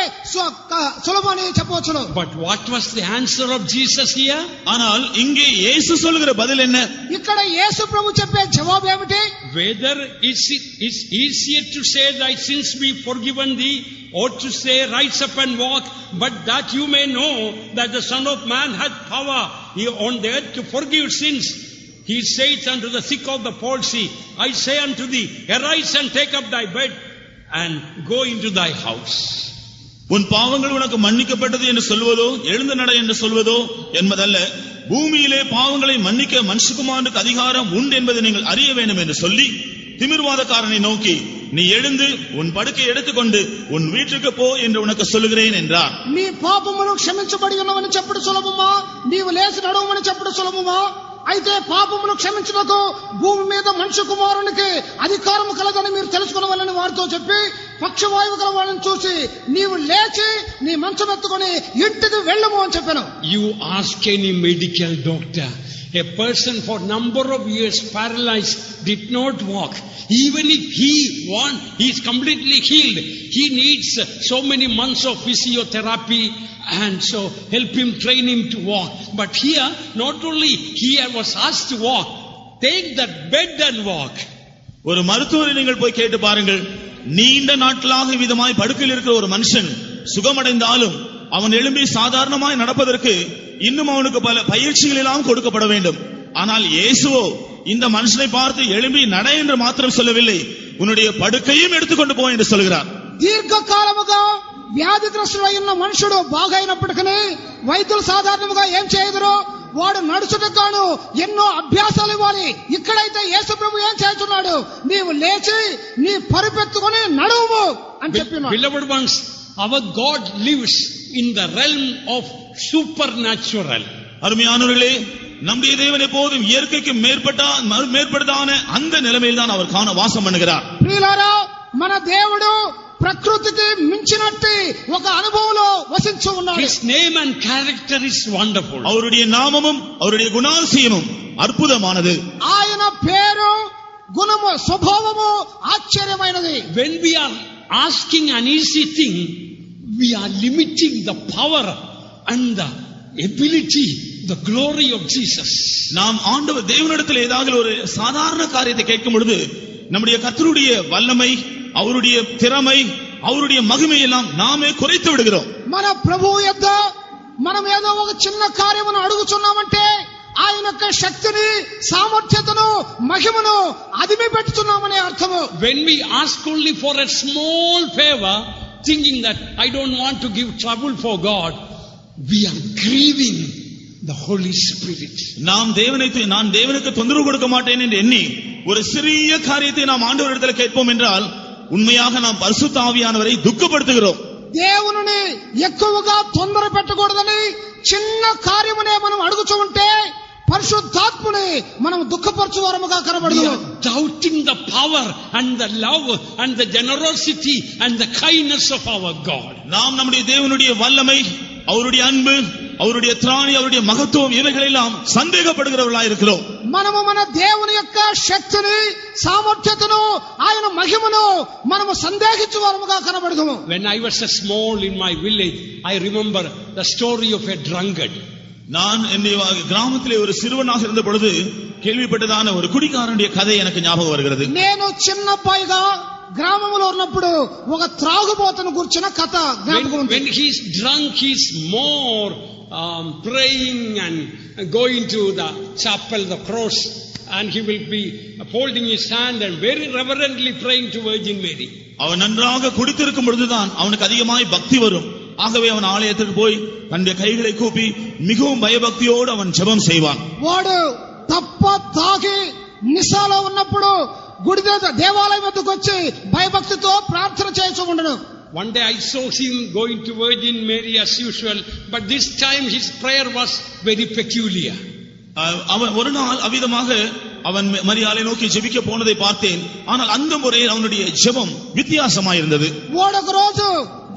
సులభమని చెప్పవచ్చును. But what was the answer of Jesus here? ஆனால் இங்கே இயேசு சொல்லுகிற பதில் என்ன? ఇక్కడ యేసు ప్రభు చెప్పే జవాబు ఏమిటి? Whether it's easier to say thy sins be forgiven thee, or to say rise up and walk, but that you may know that the Son of Man hath power on the earth to forgive sins. He saith unto the sick of the palsy, I say unto thee, arise and take up thy bed and go into thy house. உன் பாவங்கள் உனக்கு மன்னிக்கப்பட்டது என்று சொல்வதோ எழுந்து நட என்று சொல்வதோ என்பதல்ல, பூமியிலே பாவங்களை மன்னிக்க மனுஷகுமாரனுக்கு அதிகாரம் உண்டு என்பதை நீங்கள் அறிய வேண்டும் என்று சொல்லி திமிர்வாதக்காரனை நோக்கி, நீ எழுந்து உன் படுக்கை எடுத்துக்கொண்டு உன் வீட்டுக்கு போ என்று உனக்கு சொல்லுகிறேன் என்றார். నీ పాపములు క్షమించబడి ఉన్నవని చెప్పడం సులభమా? నీవు లేచి నడవమని చెప్పడం సులభమా? అయితే పాపములు క్షమించుటకు భూమి మీద మనుష్య కుమారునికి అధికారం కలదని మీరు తెలుసుకునవలని వారితో చెప్పి పక్షవాయువు గల వాళ్ళని చూసి నీవు లేచి నీ మంచం ఎత్తుకొని ఇంటికి వెళ్ళము అని చెప్పాను. You ask any medical doctor, a person for number of years paralyzed did not walk. Even if he is completely healed, he needs so many months of physiotherapy and so help him, train him to walk. But here, not only he was asked to walk, take that bed and walk. ஒரு மருத்துவரை நீங்கள் போய் கேட்டு பாருங்கள். நீண்ட நாட்களாக விதமாய் படுக்கையில் இருக்கிற ஒரு மனுஷன் சுகமடைந்தாலும் அவன் எழும்பி சாதாரணமாய் நடப்பதற்கு இன்னும் அவனுக்கு பல பயிற்சிகள் எல்லாம் கொடுக்கப்பட வேண்டும். ஆனால் இயேசுவோ இந்த மனுஷனை பார்த்து எழும்பி நட என்று மாத்திரம் சொல்லவில்லை, உன்னுடைய படுக்கையும் எடுத்துக்கொண்டு போ என்று சொல்கிறார். దీర్ఘకాలముగా వ్యాధిగ్రస్తుడైన మనుషుడు బాగైనప్పటికీ వైద్యులు సాధారణంగా ఏం చేయదురో వాడు నడుచుటకు ఎన్నో అభ్యాసాలు ఇవ్వాలి. ఇక్కడైతే యేసు ప్రభు ఏం చేస్తున్నాడు? నీవు లేచి నీ పరుపెత్తుకొని నడువు అని చెప్పినాడు. Beloved ones, our God lives in the realm of supernatural. அருமையானவர்களே, நம்முடைய தேவன் எப்போதும் இயற்கைக்கு மேற்பட்டதான அந்த நிலைமையில் தான் அவர் வாசம் பண்ணுகிறார். ప్రియులారా, మన దేవుడు ప్రకృతికి మించినట్టు ఒక అనుభవంలో వసించు ఉన్నాడు. His name and character is wonderful. அவருடைய நாமமும் அவருடைய குணாதிசயமும் அற்புதமானது. ఆయన పేరు, గుణము, స్వభావము ఆశ్చర్యమైనది. When we are asking an easy thing, we are limiting the power and the ability, the glory of Jesus. நாம் ஆண்டவர் தேவனிடத்தில் ஏதாவது ஒரு சாதாரண காரியத்தை கேட்கும் பொழுது நம்முடைய கர்த்தருடைய வல்லமை, அவருடைய திறமை, அவருடைய மகிமை எல்லாம் நாமே குறைத்து விடுகிறோம். మన ప్రభువు యొద్ద మనం ఏదో ఒక చిన్న కార్యమును అడుగుచున్నామంటే ఆయన యొక్క శక్తిని, సామర్థ్యతను, మహిమను అదిమి పెట్టుచున్నామనే అర్థము. When we ask only for a small favor, thinking that I don't want to give trouble for God, we are grieving the Holy Spirit. நான் தேவனுக்கு தொந்தரவு கொடுக்க மாட்டேன் என்று எண்ணி ஒரு சிறிய காரியத்தை நாம் ஆண்டவரிடத்தில் கேட்போம் என்றால் உண்மையாக நாம் பரிசுத்த ஆவியானவரை துக்கப்படுத்துகிறோம். దేవుని ఎక్కువగా తొందర పెట్టకూడదని చిన్న కార్యమునే మనం అడుగుచూ ఉంటే పరిశుద్ధాత్ముని మనం దుఃఖపరచువారముగా కనబడదు. Doubting the power and the love and the generosity and the kindness of our God. நாம் நம்முடைய தேவனுடைய வல்லமை, அவருடைய அன்பு, அவருடைய திராணி, அவருடைய மகத்துவம் இவைகளெல்லாம் சந்தேகப்படுகிறவர்களாக இருக்கிறோம். మనము మన దేవుని యొక్క శక్తిని సామర్థ్యతను ఆయన మహిమను మనము సందేహించు వారముగా కనబడదుము. When I was a small in my village, I remember the story of a drunkard. நான் என்னுடைய கிராமத்திலே ஒரு சிறுவனாக இருந்த பொழுது கேள்விப்பட்டதான ஒரு குடிகாரனுடைய கதை எனக்கு ஞாபகம் வருகிறது. నేను చిన్న అబ్బాయిగా గ్రామంలో ఉన్నప్పుడు ఒక త్రాగుబోతును గురించిన కథ జ్ఞాపకం ఉంది. When he's drunk, he's more praying and going to the chapel, the cross, and he will be holding his hand and very reverently praying to Virgin Mary. அவன் நன்றாக குடித்திருக்கும் பொழுதுதான் அவனுக்கு அதிகமாய் பக்தி வரும். ஆகவே அவன் ஆலயத்துக்கு போய் தன்னுடைய கைகளை கூப்பி மிகவும் பயபக்தியோடு அவன் ஜெபம் செய்வான். వాడు తప్ప తాగి నిశాలో ఉన్నప్పుడు గుడి దేవాలయం వద్దకు వచ్చి భయభక్తితో ప్రార్థన చేస్తూ ఉండను. One day I saw him going to Virgin Mary as usual, but this time his prayer was very peculiar. அவன் ஒரு நாள் அவ்விதமாக அவன் மரியாதை நோக்கி ஜெபிக்க போனதை பார்த்தேன். ஆனால் அந்த முறையில் அவனுடைய ஜெபம் வித்தியாசமாயிருந்தது. ఒక రోజు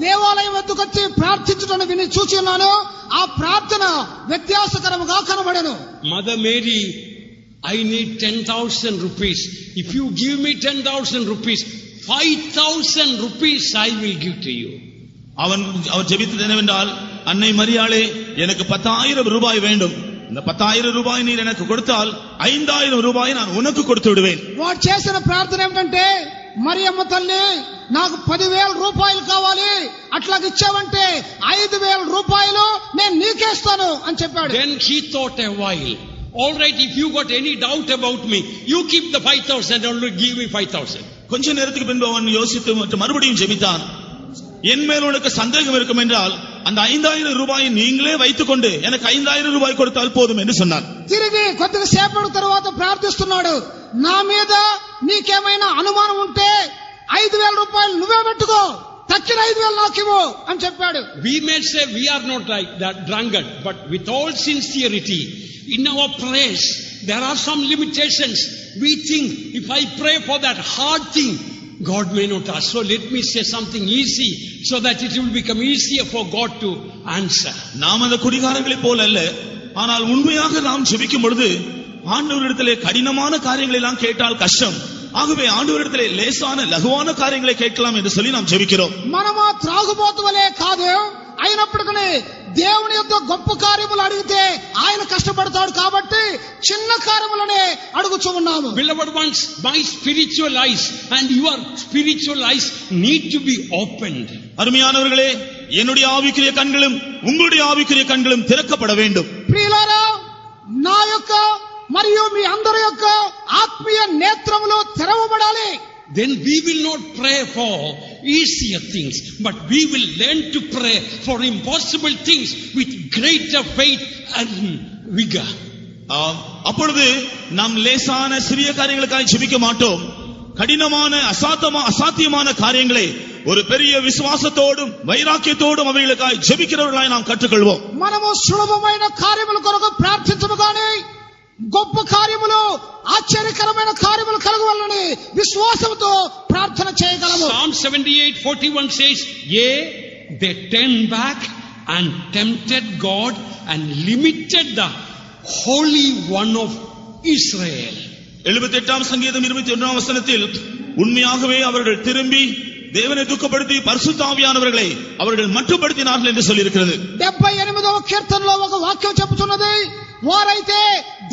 దేవాలయం వద్దకు వచ్చి ప్రార్థించడం విని చూచి ఉన్నాను. ఆ ప్రార్థన వ్యత్యాసకరముగా కనబడెను. Mother Mary, I need 10,000 rupees. If you give me 10,000 rupees, 5,000 rupees I will give to you. அவன் ஜெபித்தது என்னவென்றால், அன்னை மரியாளே, எனக்கு 10,000 ரூபாய் வேண்டும். இந்த 10,000 ரூபாய் நீர் எனக்கு கொடுத்தால் 5,000 ரூபாய் நான் உனக்கு கொடுத்து விடுவேன். వాడు చేసిన ప్రార్థన ఏమిటంటే, మరియమ్మ తల్లి నాకు 10,000 రూపాయలు కావాలి, అట్లాగ ఇచ్చావంటే 5,000 రూపాయలు నేను నీకేస్తాను అని చెప్పాడు. Then he thought a while. All right, if you got any doubt about me, you keep the 5,000 and give me 5,000. கொஞ்ச நேரத்துக்கு பின்பு அவன் யோசித்து மறுபடியும் ஜெபித்தான். என் மேல் உனக்கு சந்தேகம் இருக்கும் என்றால் அந்த 5,000 ரூபாயை நீங்களே வைத்துக் கொண்டு எனக்கு 5,000 ரூபாய் கொடுத்தால் போதும் என்று சொன்னான். తిరిగి కొద్దిగా సేపటి తర్వాత ప్రార్థిస్తున్నాడు, నా మీద నీకేమైనా అనుమానం ఉంటే 5,000 రూపాయలు నువ్వే పెట్టుకో, తక్కిన 5,000 నాకివ్వు అని చెప్పాడు. We may say we are not like that drunkard, but with all sincerity, in our prayers, there are some limitations. We think if I pray for that hard thing, God may not ask. So let me say something easy so that it will become easier for God to answer. நாம் அந்த குடிகாரங்களை போல அல்ல. ஆனால் உண்மையாக நாம் ஜெபிக்கும் பொழுது ஆண்டவரிடத்திலே கடினமான காரியங்களை எல்லாம் கேட்டால் கஷ்டம். ஆகவே ஆண்டவரிடத்திலே லேசான லகுவான காரியங்களை கேட்கலாம் என்று சொல்லி நாம் ஜெபிக்கிறோம். మనము త్రాగుబోతు వలె కాదు, అయినప్పటికీ దేవుని యొక్క గొప్ప కార్యములు అడిగితే ఆయన కష్టపడతాడు కాబట్టి చిన్న కార్యములనే అడుగుచూ ఉన్నాము. Beloved ones, my spiritual eyes and your spiritual eyes need to be opened. அருமையானவர்களே, என்னுடைய ஆவிக்குரிய கண்களும் உங்களுடைய ஆவிக்குரிய கண்களும் திறக்கப்பட வேண்டும். ప్రియులారా, నా యొక్క మరియు మీ అందరి యొక్క ఆత్మీయ నేత్రములు తెరవబడాలి. Then we will not pray for easier things, but we will learn to pray for impossible things with greater faith and vigor. அப்பொழுது நாம் லேசான சிறிய காரியங்களுக்காக ஜெபிக்க மாட்டோம். கடினமான அசாத்தியமான காரியங்களை ஒரு பெரிய விசுவாசத்தோடும் வைராக்கியத்தோடும் அவைகளுக்காக ஜெபிக்கிறவர்களாய் நாம் கற்றுக்கொள்வோம். మనము సులభమైన కార్యముల కొరకు ప్రార్థించము గాని గొప్ప కార్యములు ఆశ్చర్యకరమైన కార్యములు కలగవాలని విశ్వాసంతో ప్రార్థన చేయగలము. Psalm 78:41 says, "Yea, they turned back and tempted God and limited the Holy One of Israel." 78ஆம் சங்கீதம் 21ஆம் வசனத்தில் உண்மையாகவே அவர்கள் திரும்பி தேவனை துக்கப்படுத்தி பரிசுத்த ஆவியானவர்களை அவர்கள் மட்டுப்படுத்தினார்கள் என்று சொல்லியிருக்கிறது. 78వ కీర్తనలో ఒక వాక్యం చెబుతున్నది, వారైతే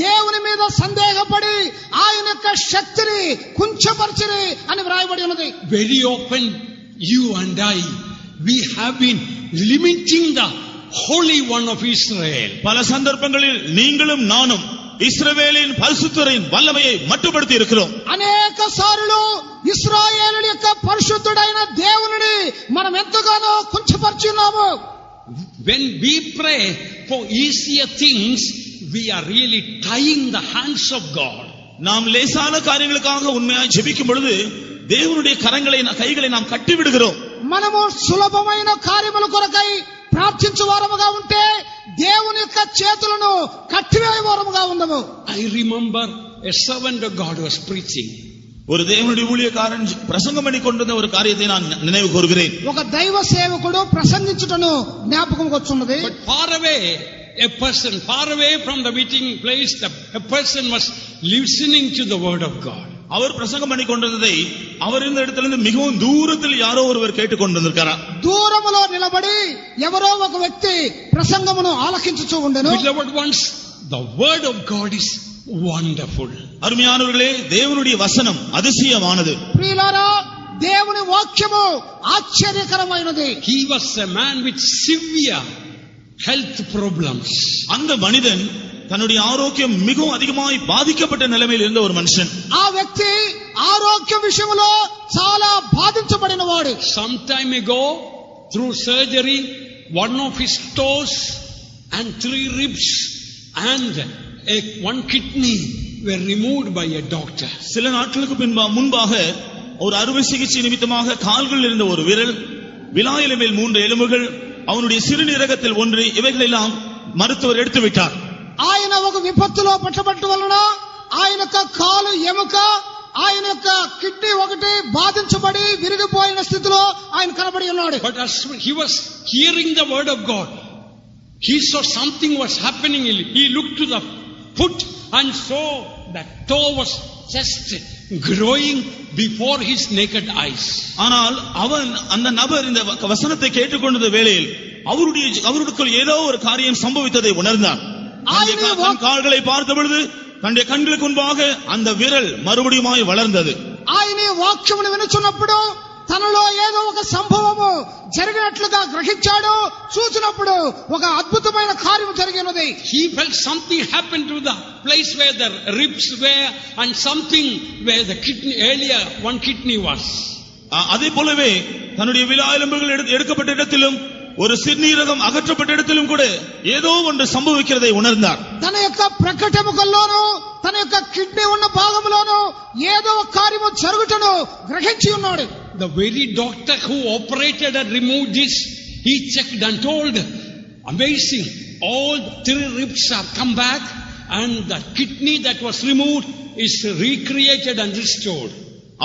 దేవుని మీద సందేహపడి ఆయన యొక్క శక్తిని కుంచపరిచిరి అని వ్రాయబడి ఉన్నది. Very often you and I, we have been limiting the Holy One of Israel. பல சந்தர்ப்பங்களில் நீங்களும் நானும் இஸ்ரவேலின் பரிசுத்தரின் வல்லமையை மட்டுப்படுத்தி இருக்கிறோம். అనేక సార్లు ఇశ్రాయేలు యొక్క పరిశుద్ధుడైన దేవునిని మనం ఎంతగానో కుంచపరిచున్నాము. When we pray for easier things, we are really tying the hands of God. நாம் லேசான காரியங்களுக்காக உண்மையாய் ஜெபிக்கும் பொழுது தேவனுடைய கைகளை நாம் கட்டி விடுகிறோம். మనము సులభమైన కార్యముల కొరకై ప్రార్థించు వారముగా ఉంటే దేవుని యొక్క చేతులను కట్టివేయ వారముగా ఉండము. I remember a servant of God was preaching. ஒரு தேவனுடைய ஊழியக்காரன் பிரசங்கம் பண்ணி கொண்டிருந்த ஒரு காரியத்தை நான் நினைவு கூறுகிறேன். ఒక దైవ సేవకుడు ప్రసంగించుటను జ్ఞాపకం వచ్చున్నది. But far away a person far away from the meeting place, a person was listening to the word of God. அவர் பிரசங்கம் பண்ணி கொண்டிருந்ததை அவர் இருந்த இடத்திலிருந்து மிகவும் தூரத்தில் யாரோ ஒருவர் கேட்டுக் கொண்டிருக்கிறார். దూరములో నిలబడి ఎవరో ఒక వ్యక్తి ప్రసంగమును ఆలకించుచూ ఉండెను. Beloved ones, the word of God is wonderful. அருமையானவர்களே, தேவனுடைய வசனம் அதிசயமானது. ప్రియులారా, దేవుని వాక్యము ఆశ్చర్యకరమైనది. He was a man with severe health problems. அந்த மனிதன் தன்னுடைய ஆரோக்கியம் மிகவும் அதிகமாய் பாதிக்கப்பட்ட நிலைமையில் இருந்த ஒரு மனுஷன். ఆ వ్యక్తి ఆరోగ్య విషయంలో చాలా బాధించబడినవాడు. Some time ago, through surgery, one of his toes and 3 ribs and one kidney were removed by a doctor. சில நாட்களுக்கு முன்பாக ஒரு அறுவை சிகிச்சை நிமித்தமாக கால்களில் இருந்த ஒரு விரல், விலாயில மேல் 3 எலும்புகள், அவனுடைய சிறுநீரகத்தில் 1, இவைகளெல்லாம் மருத்துவர் எடுத்து விட்டார். ఆయన ఒక విపత్తులో పట్టబట్టు వలన ఆయన యొక్క కాలు ఎముక, ఆయన యొక్క కిడ్నీ ఒకటి బాధించబడి విరిగిపోయిన స్థితిలో ఆయన కనబడి ఉన్నాడు. But as he was hearing the word of God, he saw something was happening. He looked to the foot and saw that toe was just growing before his naked eyes. ஆனால் அவன் அந்த நபர் இந்த வசனத்தை கேட்டுக்கொண்ட வேளையில் அவருக்குள் ஏதோ ஒரு காரியம் சம்பவித்ததை உணர்ந்தான். கால்களை பார்த்த பொழுது தன்னுடைய கண்களுக்கு முன்பாக அந்த விரல் மறுபடியும் வளர்ந்தது. ఆయన వాక్యమును వినుచున్నప్పుడు తనలో ఏదో ఒక సంభవము జరిగినట్లుగా గ్రహించాడు. చూసినప్పుడు ఒక అద్భుతమైన కార్యం జరిగినది. He felt something happened to the place where the ribs were and something where the kidney earlier one kidney was. அதே போலவே தன்னுடைய விலா எலும்புகள் எடுக்கப்பட்ட இடத்திலும் ஒரு சிறுநீரகம் அகற்றப்பட்ட இடத்திலும் கூட ஏதோ ஒன்று சம்பவிக்கிறதை உணர்ந்தார். తన యొక్క ప్రకటముకల్లోనూ తన యొక్క కిడ్నీ ఉన్న భాగంలోనూ ఏదో ఒక కార్యము జరుగుటను గ్రహించి ఉన్నాడు. The very doctor who operated and removed this, he checked and told, amazing, all 3 ribs have come back and the kidney that was removed is recreated and restored.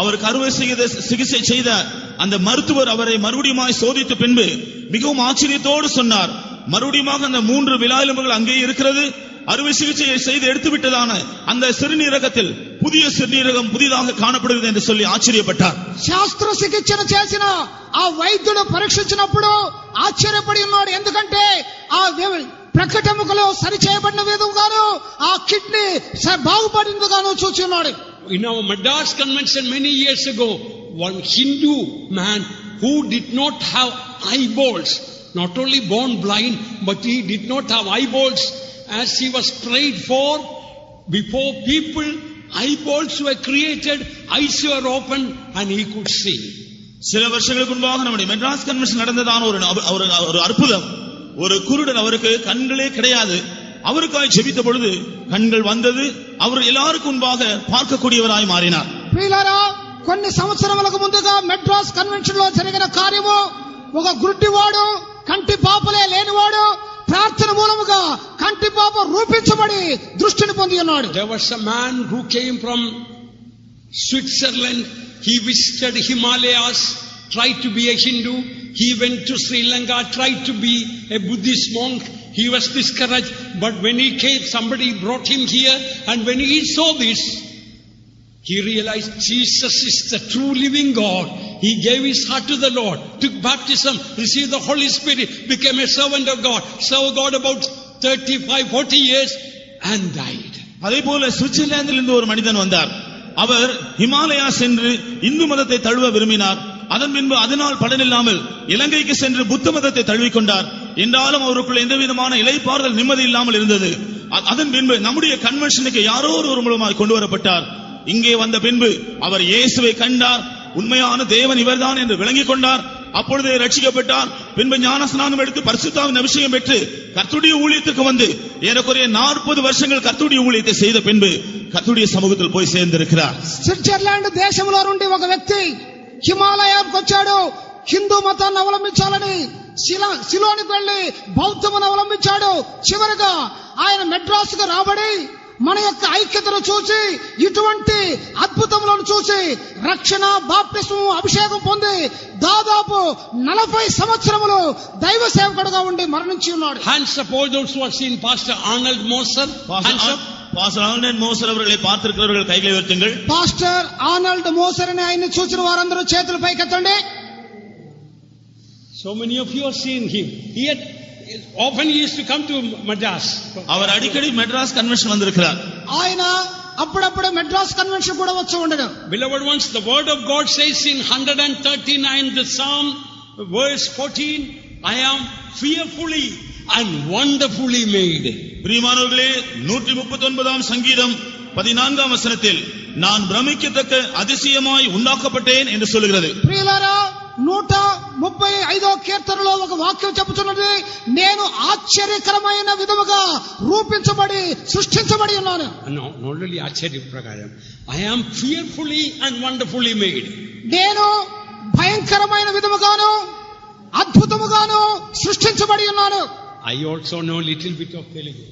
அவருக்கு அறுவை சிகிச்சை செய்த அந்த மருத்துவர் அவரை மறுபடியும் சோதித்த பின்பு மிகவும் ஆச்சரியத்தோடு சொன்னார், மறுபடியும் அந்த 3 விலா எலும்புகள் அங்கே இருக்கிறது, அறுவை சிகிச்சையை செய்து எடுத்து விட்டதான அந்த சிறுநீரகத்தில் புதிய சிறுநீரகம் புதிதாக காணப்படுகிறது என்று சொல்லி ஆச்சரியப்பட்டார். శాస్త్ర చికిత్సను చేసిన ఆ వైద్యుడు పరీక్షించినప్పుడు ఆశ్చర్యపడి ఉన్నాడు. ఎందుకంటే ఆ ప్రకటముకలో సరి చేయబడిన విధంగాను ఆ కిడ్నీ బాగుపడినగాను చూసి ఉన్నాడు. In our Madras convention many years ago, one Hindu man who did not have eyeballs, not only born blind, but he did not have eyeballs, as he was prayed for, before people, eyeballs were created, eyes were opened and he could see. சில வருஷங்களுக்கு முன்பாக நம்முடைய Madras convention நடந்ததான ஒரு அற்புதம். ஒரு குருடன், அவருக்கு கண்களே கிடையாது, அவருக்காய் ஜெபித்த பொழுது கண்கள் வந்தது, அவர் எல்லாருக்கும் முன்பாக பார்க்கக்கூடியவராய் மாறினார். ప్రియులారా, కొన్ని సంవత్సరములకు ముందుగా మెడ్రాస్ కన్వెన్షన్ లో జరిగిన కార్యము, ఒక గుడ్డివాడు, కంటి పాపలే లేనివాడు ప్రార్థన మూలముగా కంటి పాప రూపించబడి దృష్టిని పొంది ఉన్నాడు. There was a man who came from Switzerland. He visited Himalayas, tried to be a Hindu. He went to Sri Lanka, tried to be a Buddhist monk. He was discouraged, but when he came, somebody brought him here, and when he saw this, he realized Jesus is the true living God. He gave his heart to the Lord, took baptism, received the Holy Spirit, became a servant of God, served God about 35-40 years and died. அதே போல சுவிட்சர்லாந்தில் இருந்து ஒரு மனிதன் வந்தார். அவர் ஹிமாலயா சென்று இந்து மதத்தை தழுவ விரும்பினார். அதன் பின்பு அதனால் பலனில்லாமல் இலங்கைக்கு சென்று புத்த மதத்தை தழுவிக்கொண்டார். என்றாலும் அவருக்குள்ள எந்த விதமான இளைப்பாறுதல் நிம்மதி இல்லாமல் இருந்தது. அதன் பின்பு நம்முடைய கன்வென்ஷனுக்கு யாரோ ஒரு மூலமாக கொண்டு வரப்பட்டார். இங்கே வந்த பின்பு அவர் இயேசுவை கண்டார். உண்மையான தேவன் இவர்தான் என்று விளங்கிக் கொண்டார். அப்பொழுது ரட்சிக்கப்பட்டார். பின்பு ஞானஸ்நானம் எடுத்து பரிசுத்தாவின் அபிஷேகம் பெற்று கர்த்தருடைய ஊழியத்திற்கு வந்து ஏறக்குறைய 40 வருஷங்கள் கர்த்தருடைய ஊழியத்தை செய்த பின்பு கர்த்தருடைய சமூகத்தில் போய் சேர்ந்திருக்கிறார். స్విట్జర్లాండ్ దేశంలో నుండి ఒక వ్యక్తి హిమాలయానికి వచ్చాడు. హిందూ మతాన్ని అవలంబించాలని సిలోనికి వెళ్లి బౌద్ధమును అవలంబించాడు. చివరిగా ఆయన మెడ్రాస్ కు రాబడి మన యొక్క ఐక్యతను చూసి ఇటువంటి అద్భుతములను చూసి రక్షణ బాప్తిస్మం అభిషేకం పొంది దాదాపు 40 సంవత్సరములు దైవ సేవకుడుగా ఉండి మరణించి ఉన్నాడు. Hands up all those who have seen Pastor Arnold Moser. Hands up. Pastor Arnold Moser அவர்களை பார்த்திருக்கிறவர்கள் கைகளை உயர்த்துங்கள். పాస్టర్ ఆర్నాల్డ్ మోసర్ అని ఆయన్ని చూసిన వారందరూ చేతులు పైకెత్తండి. So many of you have seen him. Often he used to come to Madras. அவர் அடிக்கடி Madras convention வந்திருக்கிறார். ఆయన అప్పుడప్పుడు మెడ్రాస్ కన్వెన్షన్ కూడా వచ్చి ఉండడు. Beloved ones, the word of God says in 139 the Psalm verse 14, I am fearfully and wonderfully made. பிரியமானவர்களே, 139ஆம் சங்கீதம் 14ஆம் வசனத்தில் நான் பிரமிக்கத்தக்க அதிசயமாய் உண்டாக்கப்பட்டேன் என்று சொல்கிறது. ప్రియులారా, 135వ కీర్తనలో ఒక వాక్యం చెబుతున్నది, నేను ఆశ్చర్యకరమైన విధముగా రూపించబడి సృష్టించబడి ఉన్నాను. No, not really ఆశ్చర్య ప్రకారం. I am fearfully and wonderfully made. నేను భయంకరమైన విధముగాను అద్భుతముగాను సృష్టించబడి ఉన్నాను. I also know little bit of Telugu.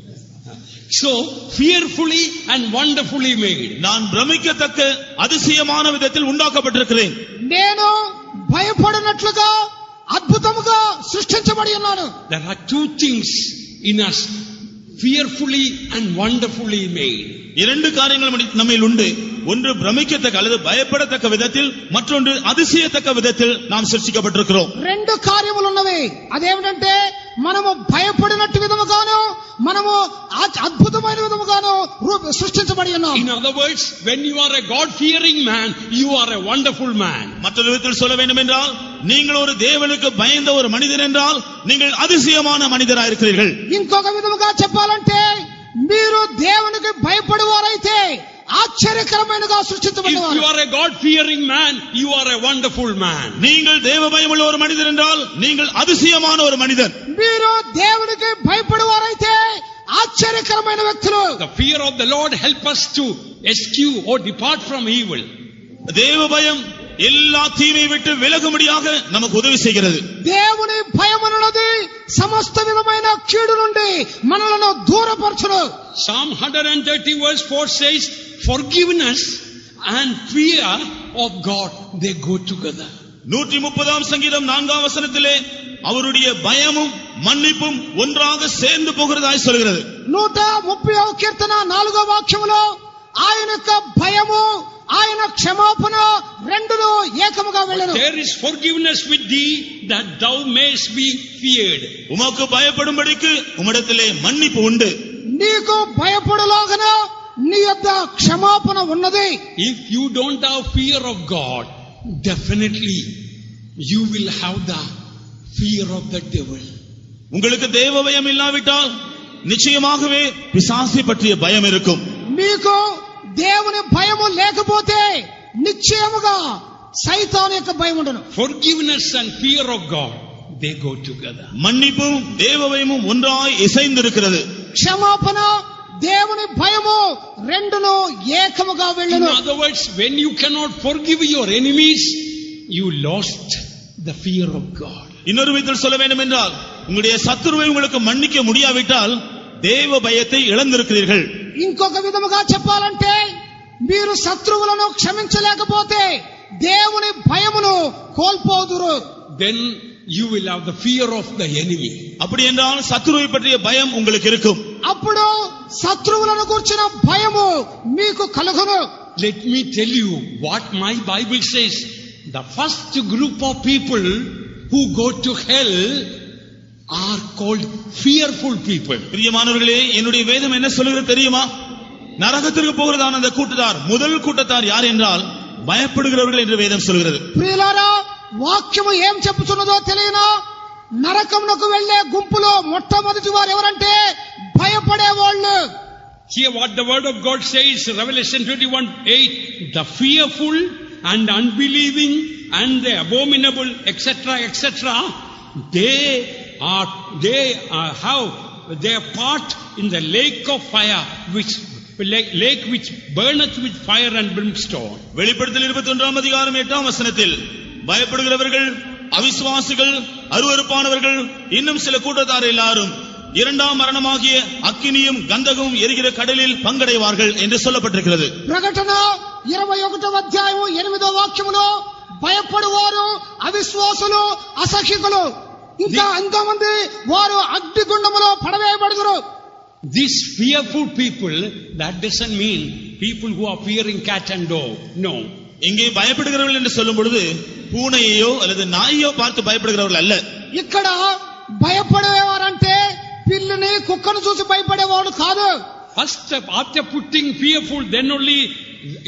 So, fearfully and wonderfully made. நான் பிரமிக்கத்தக்க அதிசயமான விதத்தில் உண்டாக்கப்பட்டிருக்கிறேன். నేను భయపడినట్లుగా అద్భుతముగా సృష్టించబడి ఉన్నాను. There are two things in us, fearfully and wonderfully made. இரண்டு காரியங்கள் நம்மில் உண்டு. ஒன்று பிரமிக்கத்தக்க அல்லது பயப்படத்தக்க விதத்தில், மற்றொன்று அதிசயத்தக்க விதத்தில் நாம் சிருஷ்டிக்கப்பட்டிருக்கிறோம். రెండు కార్యములు ఉన్నవి. అదేమిటంటే మనము భయపడినట్టు విధముగాను మనము అద్భుతమైన విధముగాను సృష్టించబడి ఉన్నాం. In other words, when you are a God fearing man, you are a wonderful man. மற்றொரு விதத்தில் சொல்ல வேண்டும் என்றால், நீங்கள் ஒரு தேவனுக்கு பயந்த ஒரு மனிதன் என்றால் நீங்கள் அதிசயமான மனிதராக இருக்கிறீர்கள். ఇంకొక విధముగా చెప్పాలంటే మీరు దేవునికి భయపడేవారైతే ఆశ్చర్యకరమైనగా సృష్టించబడినవారు. If you are a God fearing man, you are a wonderful man. நீங்கள் தேவ பயமுள்ள ஒரு மனிதன் என்றால் நீங்கள் அதிசயமான ஒரு மனிதன். మీరు దేవునికి భయపడేవారైతే ఆశ్చర్యకరమైన వ్యక్తులు. The fear of the Lord help us to eschew or depart from evil. தேவ பயம் எல்லா தீமை விட்டு விலகும்படியாக நமக்கு உதவி செய்கிறது. దేవుని భయమనున్నది సమస్త విధమైన కీడు నుండి మనలను దూరపరచును. Psalm 130 verse 4 says, forgiveness and fear of God, they go together. 130ஆம் சங்கீதம் 4ஆம் வசனத்திலே அவருடைய பயமும் மன்னிப்பும் ஒன்றாக சேர்ந்து போகிறதாய் சொல்கிறது. 130వ కీర్తన 4వ వాక్యములో ఆయన యొక్క భయము ఆయన క్షమాపణ రెండును ఏకముగా వెళ్ళను. There is forgiveness with thee that thou mayst be feared. உமக்கு பயப்படும்படிக்கு உம்மிடத்திலே மன்னிப்பு உண்டு. నీకు భయపడులాగన నీ యొద్ద క్షమాపణ ఉన్నది. If you don't have fear of God, definitely you will have the fear of the devil. உங்களுக்கு தேவ பயம் இல்லாவிட்டால் நிச்சயமாகவே பிசாசை பற்றிய பயம் இருக்கும். మీకు దేవుని భయము లేకపోతే నిశ్చయముగా సైతాను యొక్క భయం ఉండను. Forgiveness and fear of God, they go together. மன்னிப்பும் தேவ பயமும் ஒன்றாய் இசைந்திருக்கிறது. క్షమాపణ దేవుని భయము రెండును ఏకముగా In వెళ్ళను. other words, when you cannot forgive your enemies, you lost the fear of God. இன்னொரு விதத்தில் சொல்ல வேண்டும் என்றால், உங்களுடைய சத்துருவை உங்களுக்கு மன்னிக்க முடியாவிட்டால் தேவ பயத்தை இழந்திருக்கிறீர்கள். ఇంకొక విధముగా చెప్పాలంటే మీరు శత్రువులను క్షమించలేకపోతే దేవుని భయమును కోల్పోదురు. Then you will have the fear of the enemy. அப்படி என்றால் சத்துருவை பற்றிய பயம் உங்களுக்கு இருக்கும். అప్పుడు శత్రువులను గురించిన భయము మీకు కలుగును. Let me tell you what my Bible says. The first group of people who go to hell are called fearful people. பிரியமானவர்களே, என்னுடைய வேதம் என்ன சொல்கிறது தெரியுமா? நரகத்திற்கு போகிறதான அந்த கூட்டத்தார், முதல் கூட்டத்தார் யார் என்றால் பயப்படுகிறவர்கள் என்று வேதம் சொல்கிறது. ప్రియులారా, వాక్యము ఏం చెప్పుచున్నదో తెలియనా? నరకమునకు వెళ్లే గుంపులో మొట్టమొదటి వారు ఎవరంటే భయపడేవాళ్ళు. Hear what the word of God says, Revelation 21:8. The fearful and unbelieving and the abominable, etc., etc., they have their part in the lake of fire, lake which burneth with fire and brimstone. வெளிப்படுத்தல் 21ஆம் அதிகாரம் 8ஆம் வசனத்தில் பயப்படுகிறவர்கள், அவிசுவாசிகள், அருவருப்பானவர்கள், இன்னும் சில கூட்டத்தார் எல்லாரும் இரண்டாம் மரணமாகிய அக்கினியும் கந்தகமும் எரிகிற கடலில் பங்கடைவார்கள் என்று சொல்லப்பட்டிருக்கிறது. ప్రకటన 21వ అధ్యాయం 8వ వాక్యములో భయపడువారు అవిశ్వాసులు అసహ్యకులు ఇంకా ఎంతోమంది వారు అగ్నిగుండములో పడవేయబడుదురు. These fearful people, that doesn't mean people who are fearing cat and dog. No. இங்கே பயப்படுகிறவர்கள் என்று சொல்லும் பொழுது பூனையோ அல்லது நாயோ பார்த்து பயப்படுகிறவர்கள் அல்ல. ఇక్కడ భయపడేవారంటే పిల్లిని కుక్కను చూసి భయపడేవాడు కాదు. First, after putting fearful, then only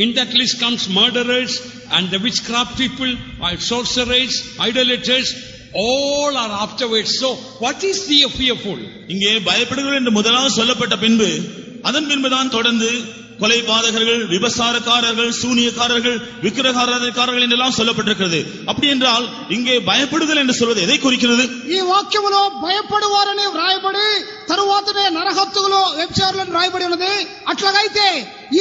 in that list comes murderers and the witchcraft people, sorcerers, idolaters, all are afterwards. So, what is the fearful? இங்கே பயப்படுகிறவர்கள் என்று முதலாவது சொல்லப்பட்ட பின்பு அதன் பின்புதான் தொடர்ந்து கொலைபாதகர்கள், விபசாரக்காரர்கள், சூனியக்காரர்கள், விக்கிரகாராதனைக்காரர்கள் என்றெல்லாம் சொல்லப்பட்டிருக்கிறது. அப்படி என்றால் இங்கே பயப்படுதல் என்று சொல்வது எதை குறிக்கிறது? ఈ వాక్యములో భయపడువారని వ్రాయబడి తరువాతనే నరహత్తులు వ్యభిచారులను వ్రాయబడి ఉన్నది. అట్లాగైతే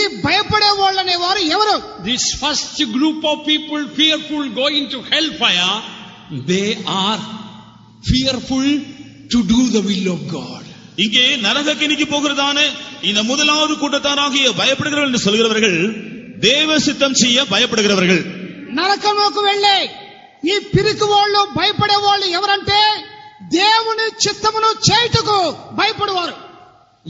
ఈ భయపడే వాళ్ళనే వారు ఎవరు? This first group of people fearful going to hellfire, they are fearful to do the will of God. இங்கே நரகக்கினிக்கு போகிறதான இந்த முதலாவது கூட்டத்தாராகிய பயப்படுகிறவர்கள் என்று சொல்கிறவர்கள் தேவ சித்தம் செய்ய பயப்படுகிறவர்கள். నరకముకు వెళ్ళే ఈ పిరికి వాళ్ళు భయపడే వాళ్ళు ఎవరంటే దేవుని చిత్తమును చేయుటకు భయపడువారు.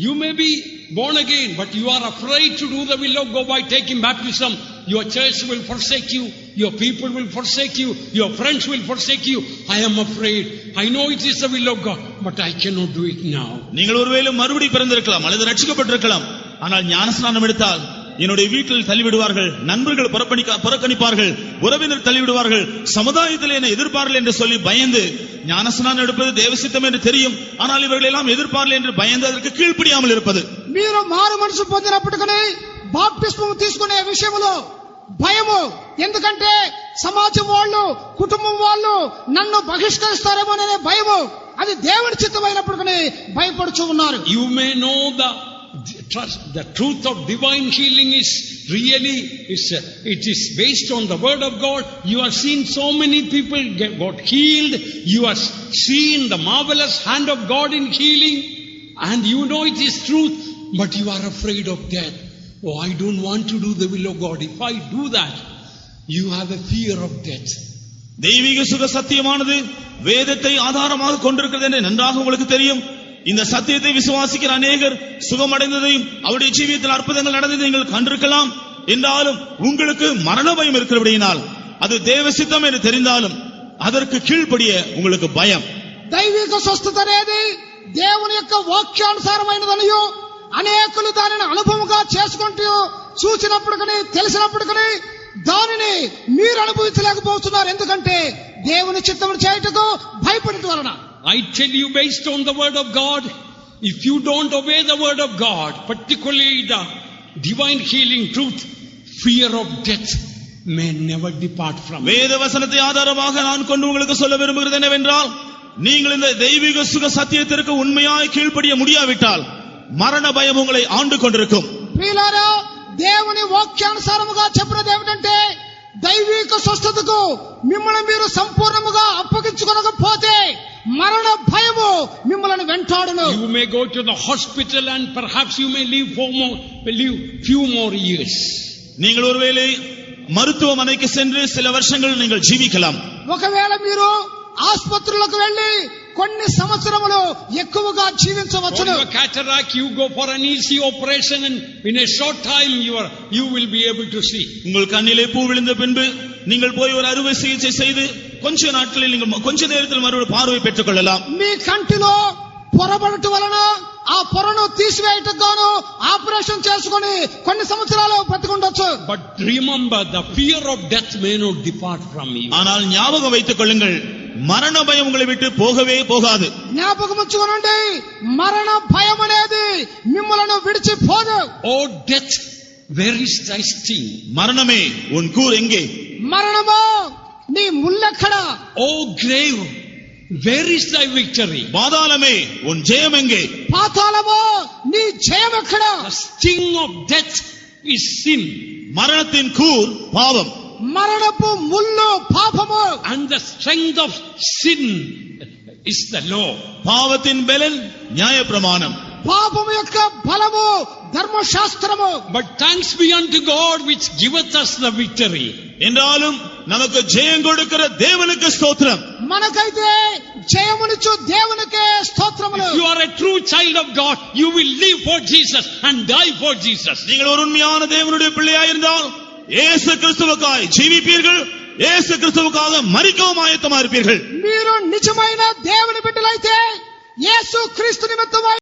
You may be born again, but you are afraid to do the will of God by taking baptism. Your church will forsake you, your people will forsake you, your friends will forsake you. I am afraid. I know it is the will of God, but I cannot do it now. நீங்கள் ஒருவேளை மறுபடி பிறந்திருக்கலாம் அல்லது ரட்சிக்கப்பட்டிருக்கலாம். ஆனால் ஞானஸ்நானம் எடுத்தால் என்னுடைய வீட்டில் தள்ளிவிடுவார்கள், நண்பர்கள் புறக்கணிப்பார்கள், உறவினர் தள்ளிவிடுவார்கள், சமுதாயத்தில் என்னை எதிர்ப்பார்கள் என்று சொல்லி பயந்து ஞானஸ்நானம் எடுப்பது தேவசித்தம் என்று தெரியும். ஆனால் இவர்கள் எல்லாம் எதிர்ப்பார்கள் என்று பயந்து அதற்கு கீழ்ப்படியாமல் இருப்பது. మీరు మారు మనసు పొందినప్పటికీ బాప్టిస్మం తీసుకునే విషయంలో భయము. ఎందుకంటే సమాజం వాళ్ళు, కుటుంబం వాళ్ళు నన్ను బహిష్కరిస్తారేమోననే భయము. అది దేవుని చిత్తమైనప్పటికీ భయపడుచూ ఉన్నారు. You may know the truth of divine healing is really it is based on the word of God. You have seen so many people got healed. You have seen the marvelous hand of God in healing, and you know it is truth, but you are afraid of death. Oh, I don't want to do the will of God. If I do that, you have a fear of death. தெய்வீக சுக சத்தியமானது வேதத்தை ஆதாரமாக கொண்டிருக்கிறது என்று நன்றாக உங்களுக்கு தெரியும். இந்த சத்தியத்தை விசுவாசிக்கிற அநேகர் சுகமடைந்ததையும் அவருடைய ஜீவியத்தில் அற்புதங்கள் நடந்ததை நீங்கள் கண்டிருக்கலாம். என்றாலும் உங்களுக்கு மரண பயம் இருக்கிறபடியினால் அது தேவ சித்தம் என்று தெரிந்தாலும் அதற்கு கீழ்ப்படிய உங்களுக்கு பயம். దైవిక స్వస్థత అనేది దేవుని యొక్క వాక్యానుసారమైనదనియో అనేకులు దానిని అనుభవముగా చేసుకుంటూ చూసినప్పటికీ తెలిసినప్పటికీ దానిని మీరు అనుభవించలేకపోతున్నారు. ఎందుకంటే దేవుని చిత్తమును చేయుటకు భయపడటం వలన. I tell you, based on the word of God, if you don't obey the word of God, particularly the divine healing truth, fear of death may never depart from you. வேத வசனத்தை ஆதாரமாக நான் கொண்டு உங்களுக்கு சொல்ல விரும்புகிறது என்னவென்றால், நீங்கள் இந்த தெய்வீக சுக சத்தியத்திற்கு உண்மையாய் கீழ்ப்படிய முடியாவிட்டால் మరణ భయం உங்களை ఆండు கொண்டிருக்கும். ప్రియులారా, దేవుని వాక్యానుసారముగా చెప్పినది ఏమిటంటే దైవిక స్వస్థతకు మిమ్మల్ని మీరు సంపూర్ణముగా అప్పగించుకొనకపోతే మరణ భయము మిమ్మల్ని వెంటాడును. You may go to the hospital and perhaps you may live few more years. நீங்கள் ஒருவேளை மருத்துவமனைக்கு சென்று சில வருஷங்கள் நீங்கள் ஜீவிக்கலாம். ఒకవేళ మీరు ఆసుపత్రులకు వెళ్లి కొన్ని సంవత్సరములు ఎక్కువగా జీవించవచ్చును. For cataract you go for an easy operation and in a short time you will be able to see. உங்கள் கண்ணிலே பூ விழுந்த பின்பு நீங்கள் போய் ஒரு அறுவை சிகிச்சை செய்து கொஞ்ச நாட்களில் நீங்கள் கொஞ்ச நேரத்தில் மறுபடியும் பார்வை பெற்றுக் கொள்ளலாம். మీ కంటిలో పొరబడట వలన ఆ పొరను తీసివేయటకు గాను ఆపరేషన్ చేసుకొని కొన్ని సంవత్సరాలు బ్రతికుండొచ్చు. But remember, the fear of death may not depart from you. ஆனால் ஞாபகம் வைத்துக் கொள்ளுங்கள், మరణ భయం உங்களை விட்டு போகவே போகாது. జ్ఞాపకం ఉంచుకోనండి, మరణ భయం అనేది మిమ్మల్ని విడిచిపోదు. Oh death, where is thy sting? மரணமே உன் கூர் எங்கே? మరణమా నీ ముల్లెక్కడ? Oh grave, where is thy victory? பாதாளமே உன் ஜெயம் எங்கே? పాతాళమా నీ జయం ఎక్కడ? The sting of death is sin. மரணத்தின் கூர் பாவம். మరణపు ముల్లు పాపము. And the strength of sin, is the law. பாவத்தின் பலன் நியாயப்பிரமாணம். పాపము యొక్క బలము ధర్మశాస్త్రము. But thanks be unto God which giveth us the victory. என்றாலும் நமக்கு ஜெயம் கொடுக்கிற தேவனுக்கு ஸ்தோத்திரம். మనకైతే జయమునిచ్చు దేవునికే స్తోత్రములు. If you are a true child of God, you will live for Jesus and die for Jesus. நீங்கள் ஒரு உண்மையான தேவனுடைய பிள்ளையாய் இருந்தால் இயேசு கிறிஸ்துவுக்காய் ஜீவிப்பீர்கள், இயேசு கிறிஸ்துவுக்காக மரிக்கவும் ஆயத்தமா இருப்பீர்கள். మీరు నిజమైన దేవుని బిడ్డలైతే యేసు క్రీస్తు నిమిత్తమై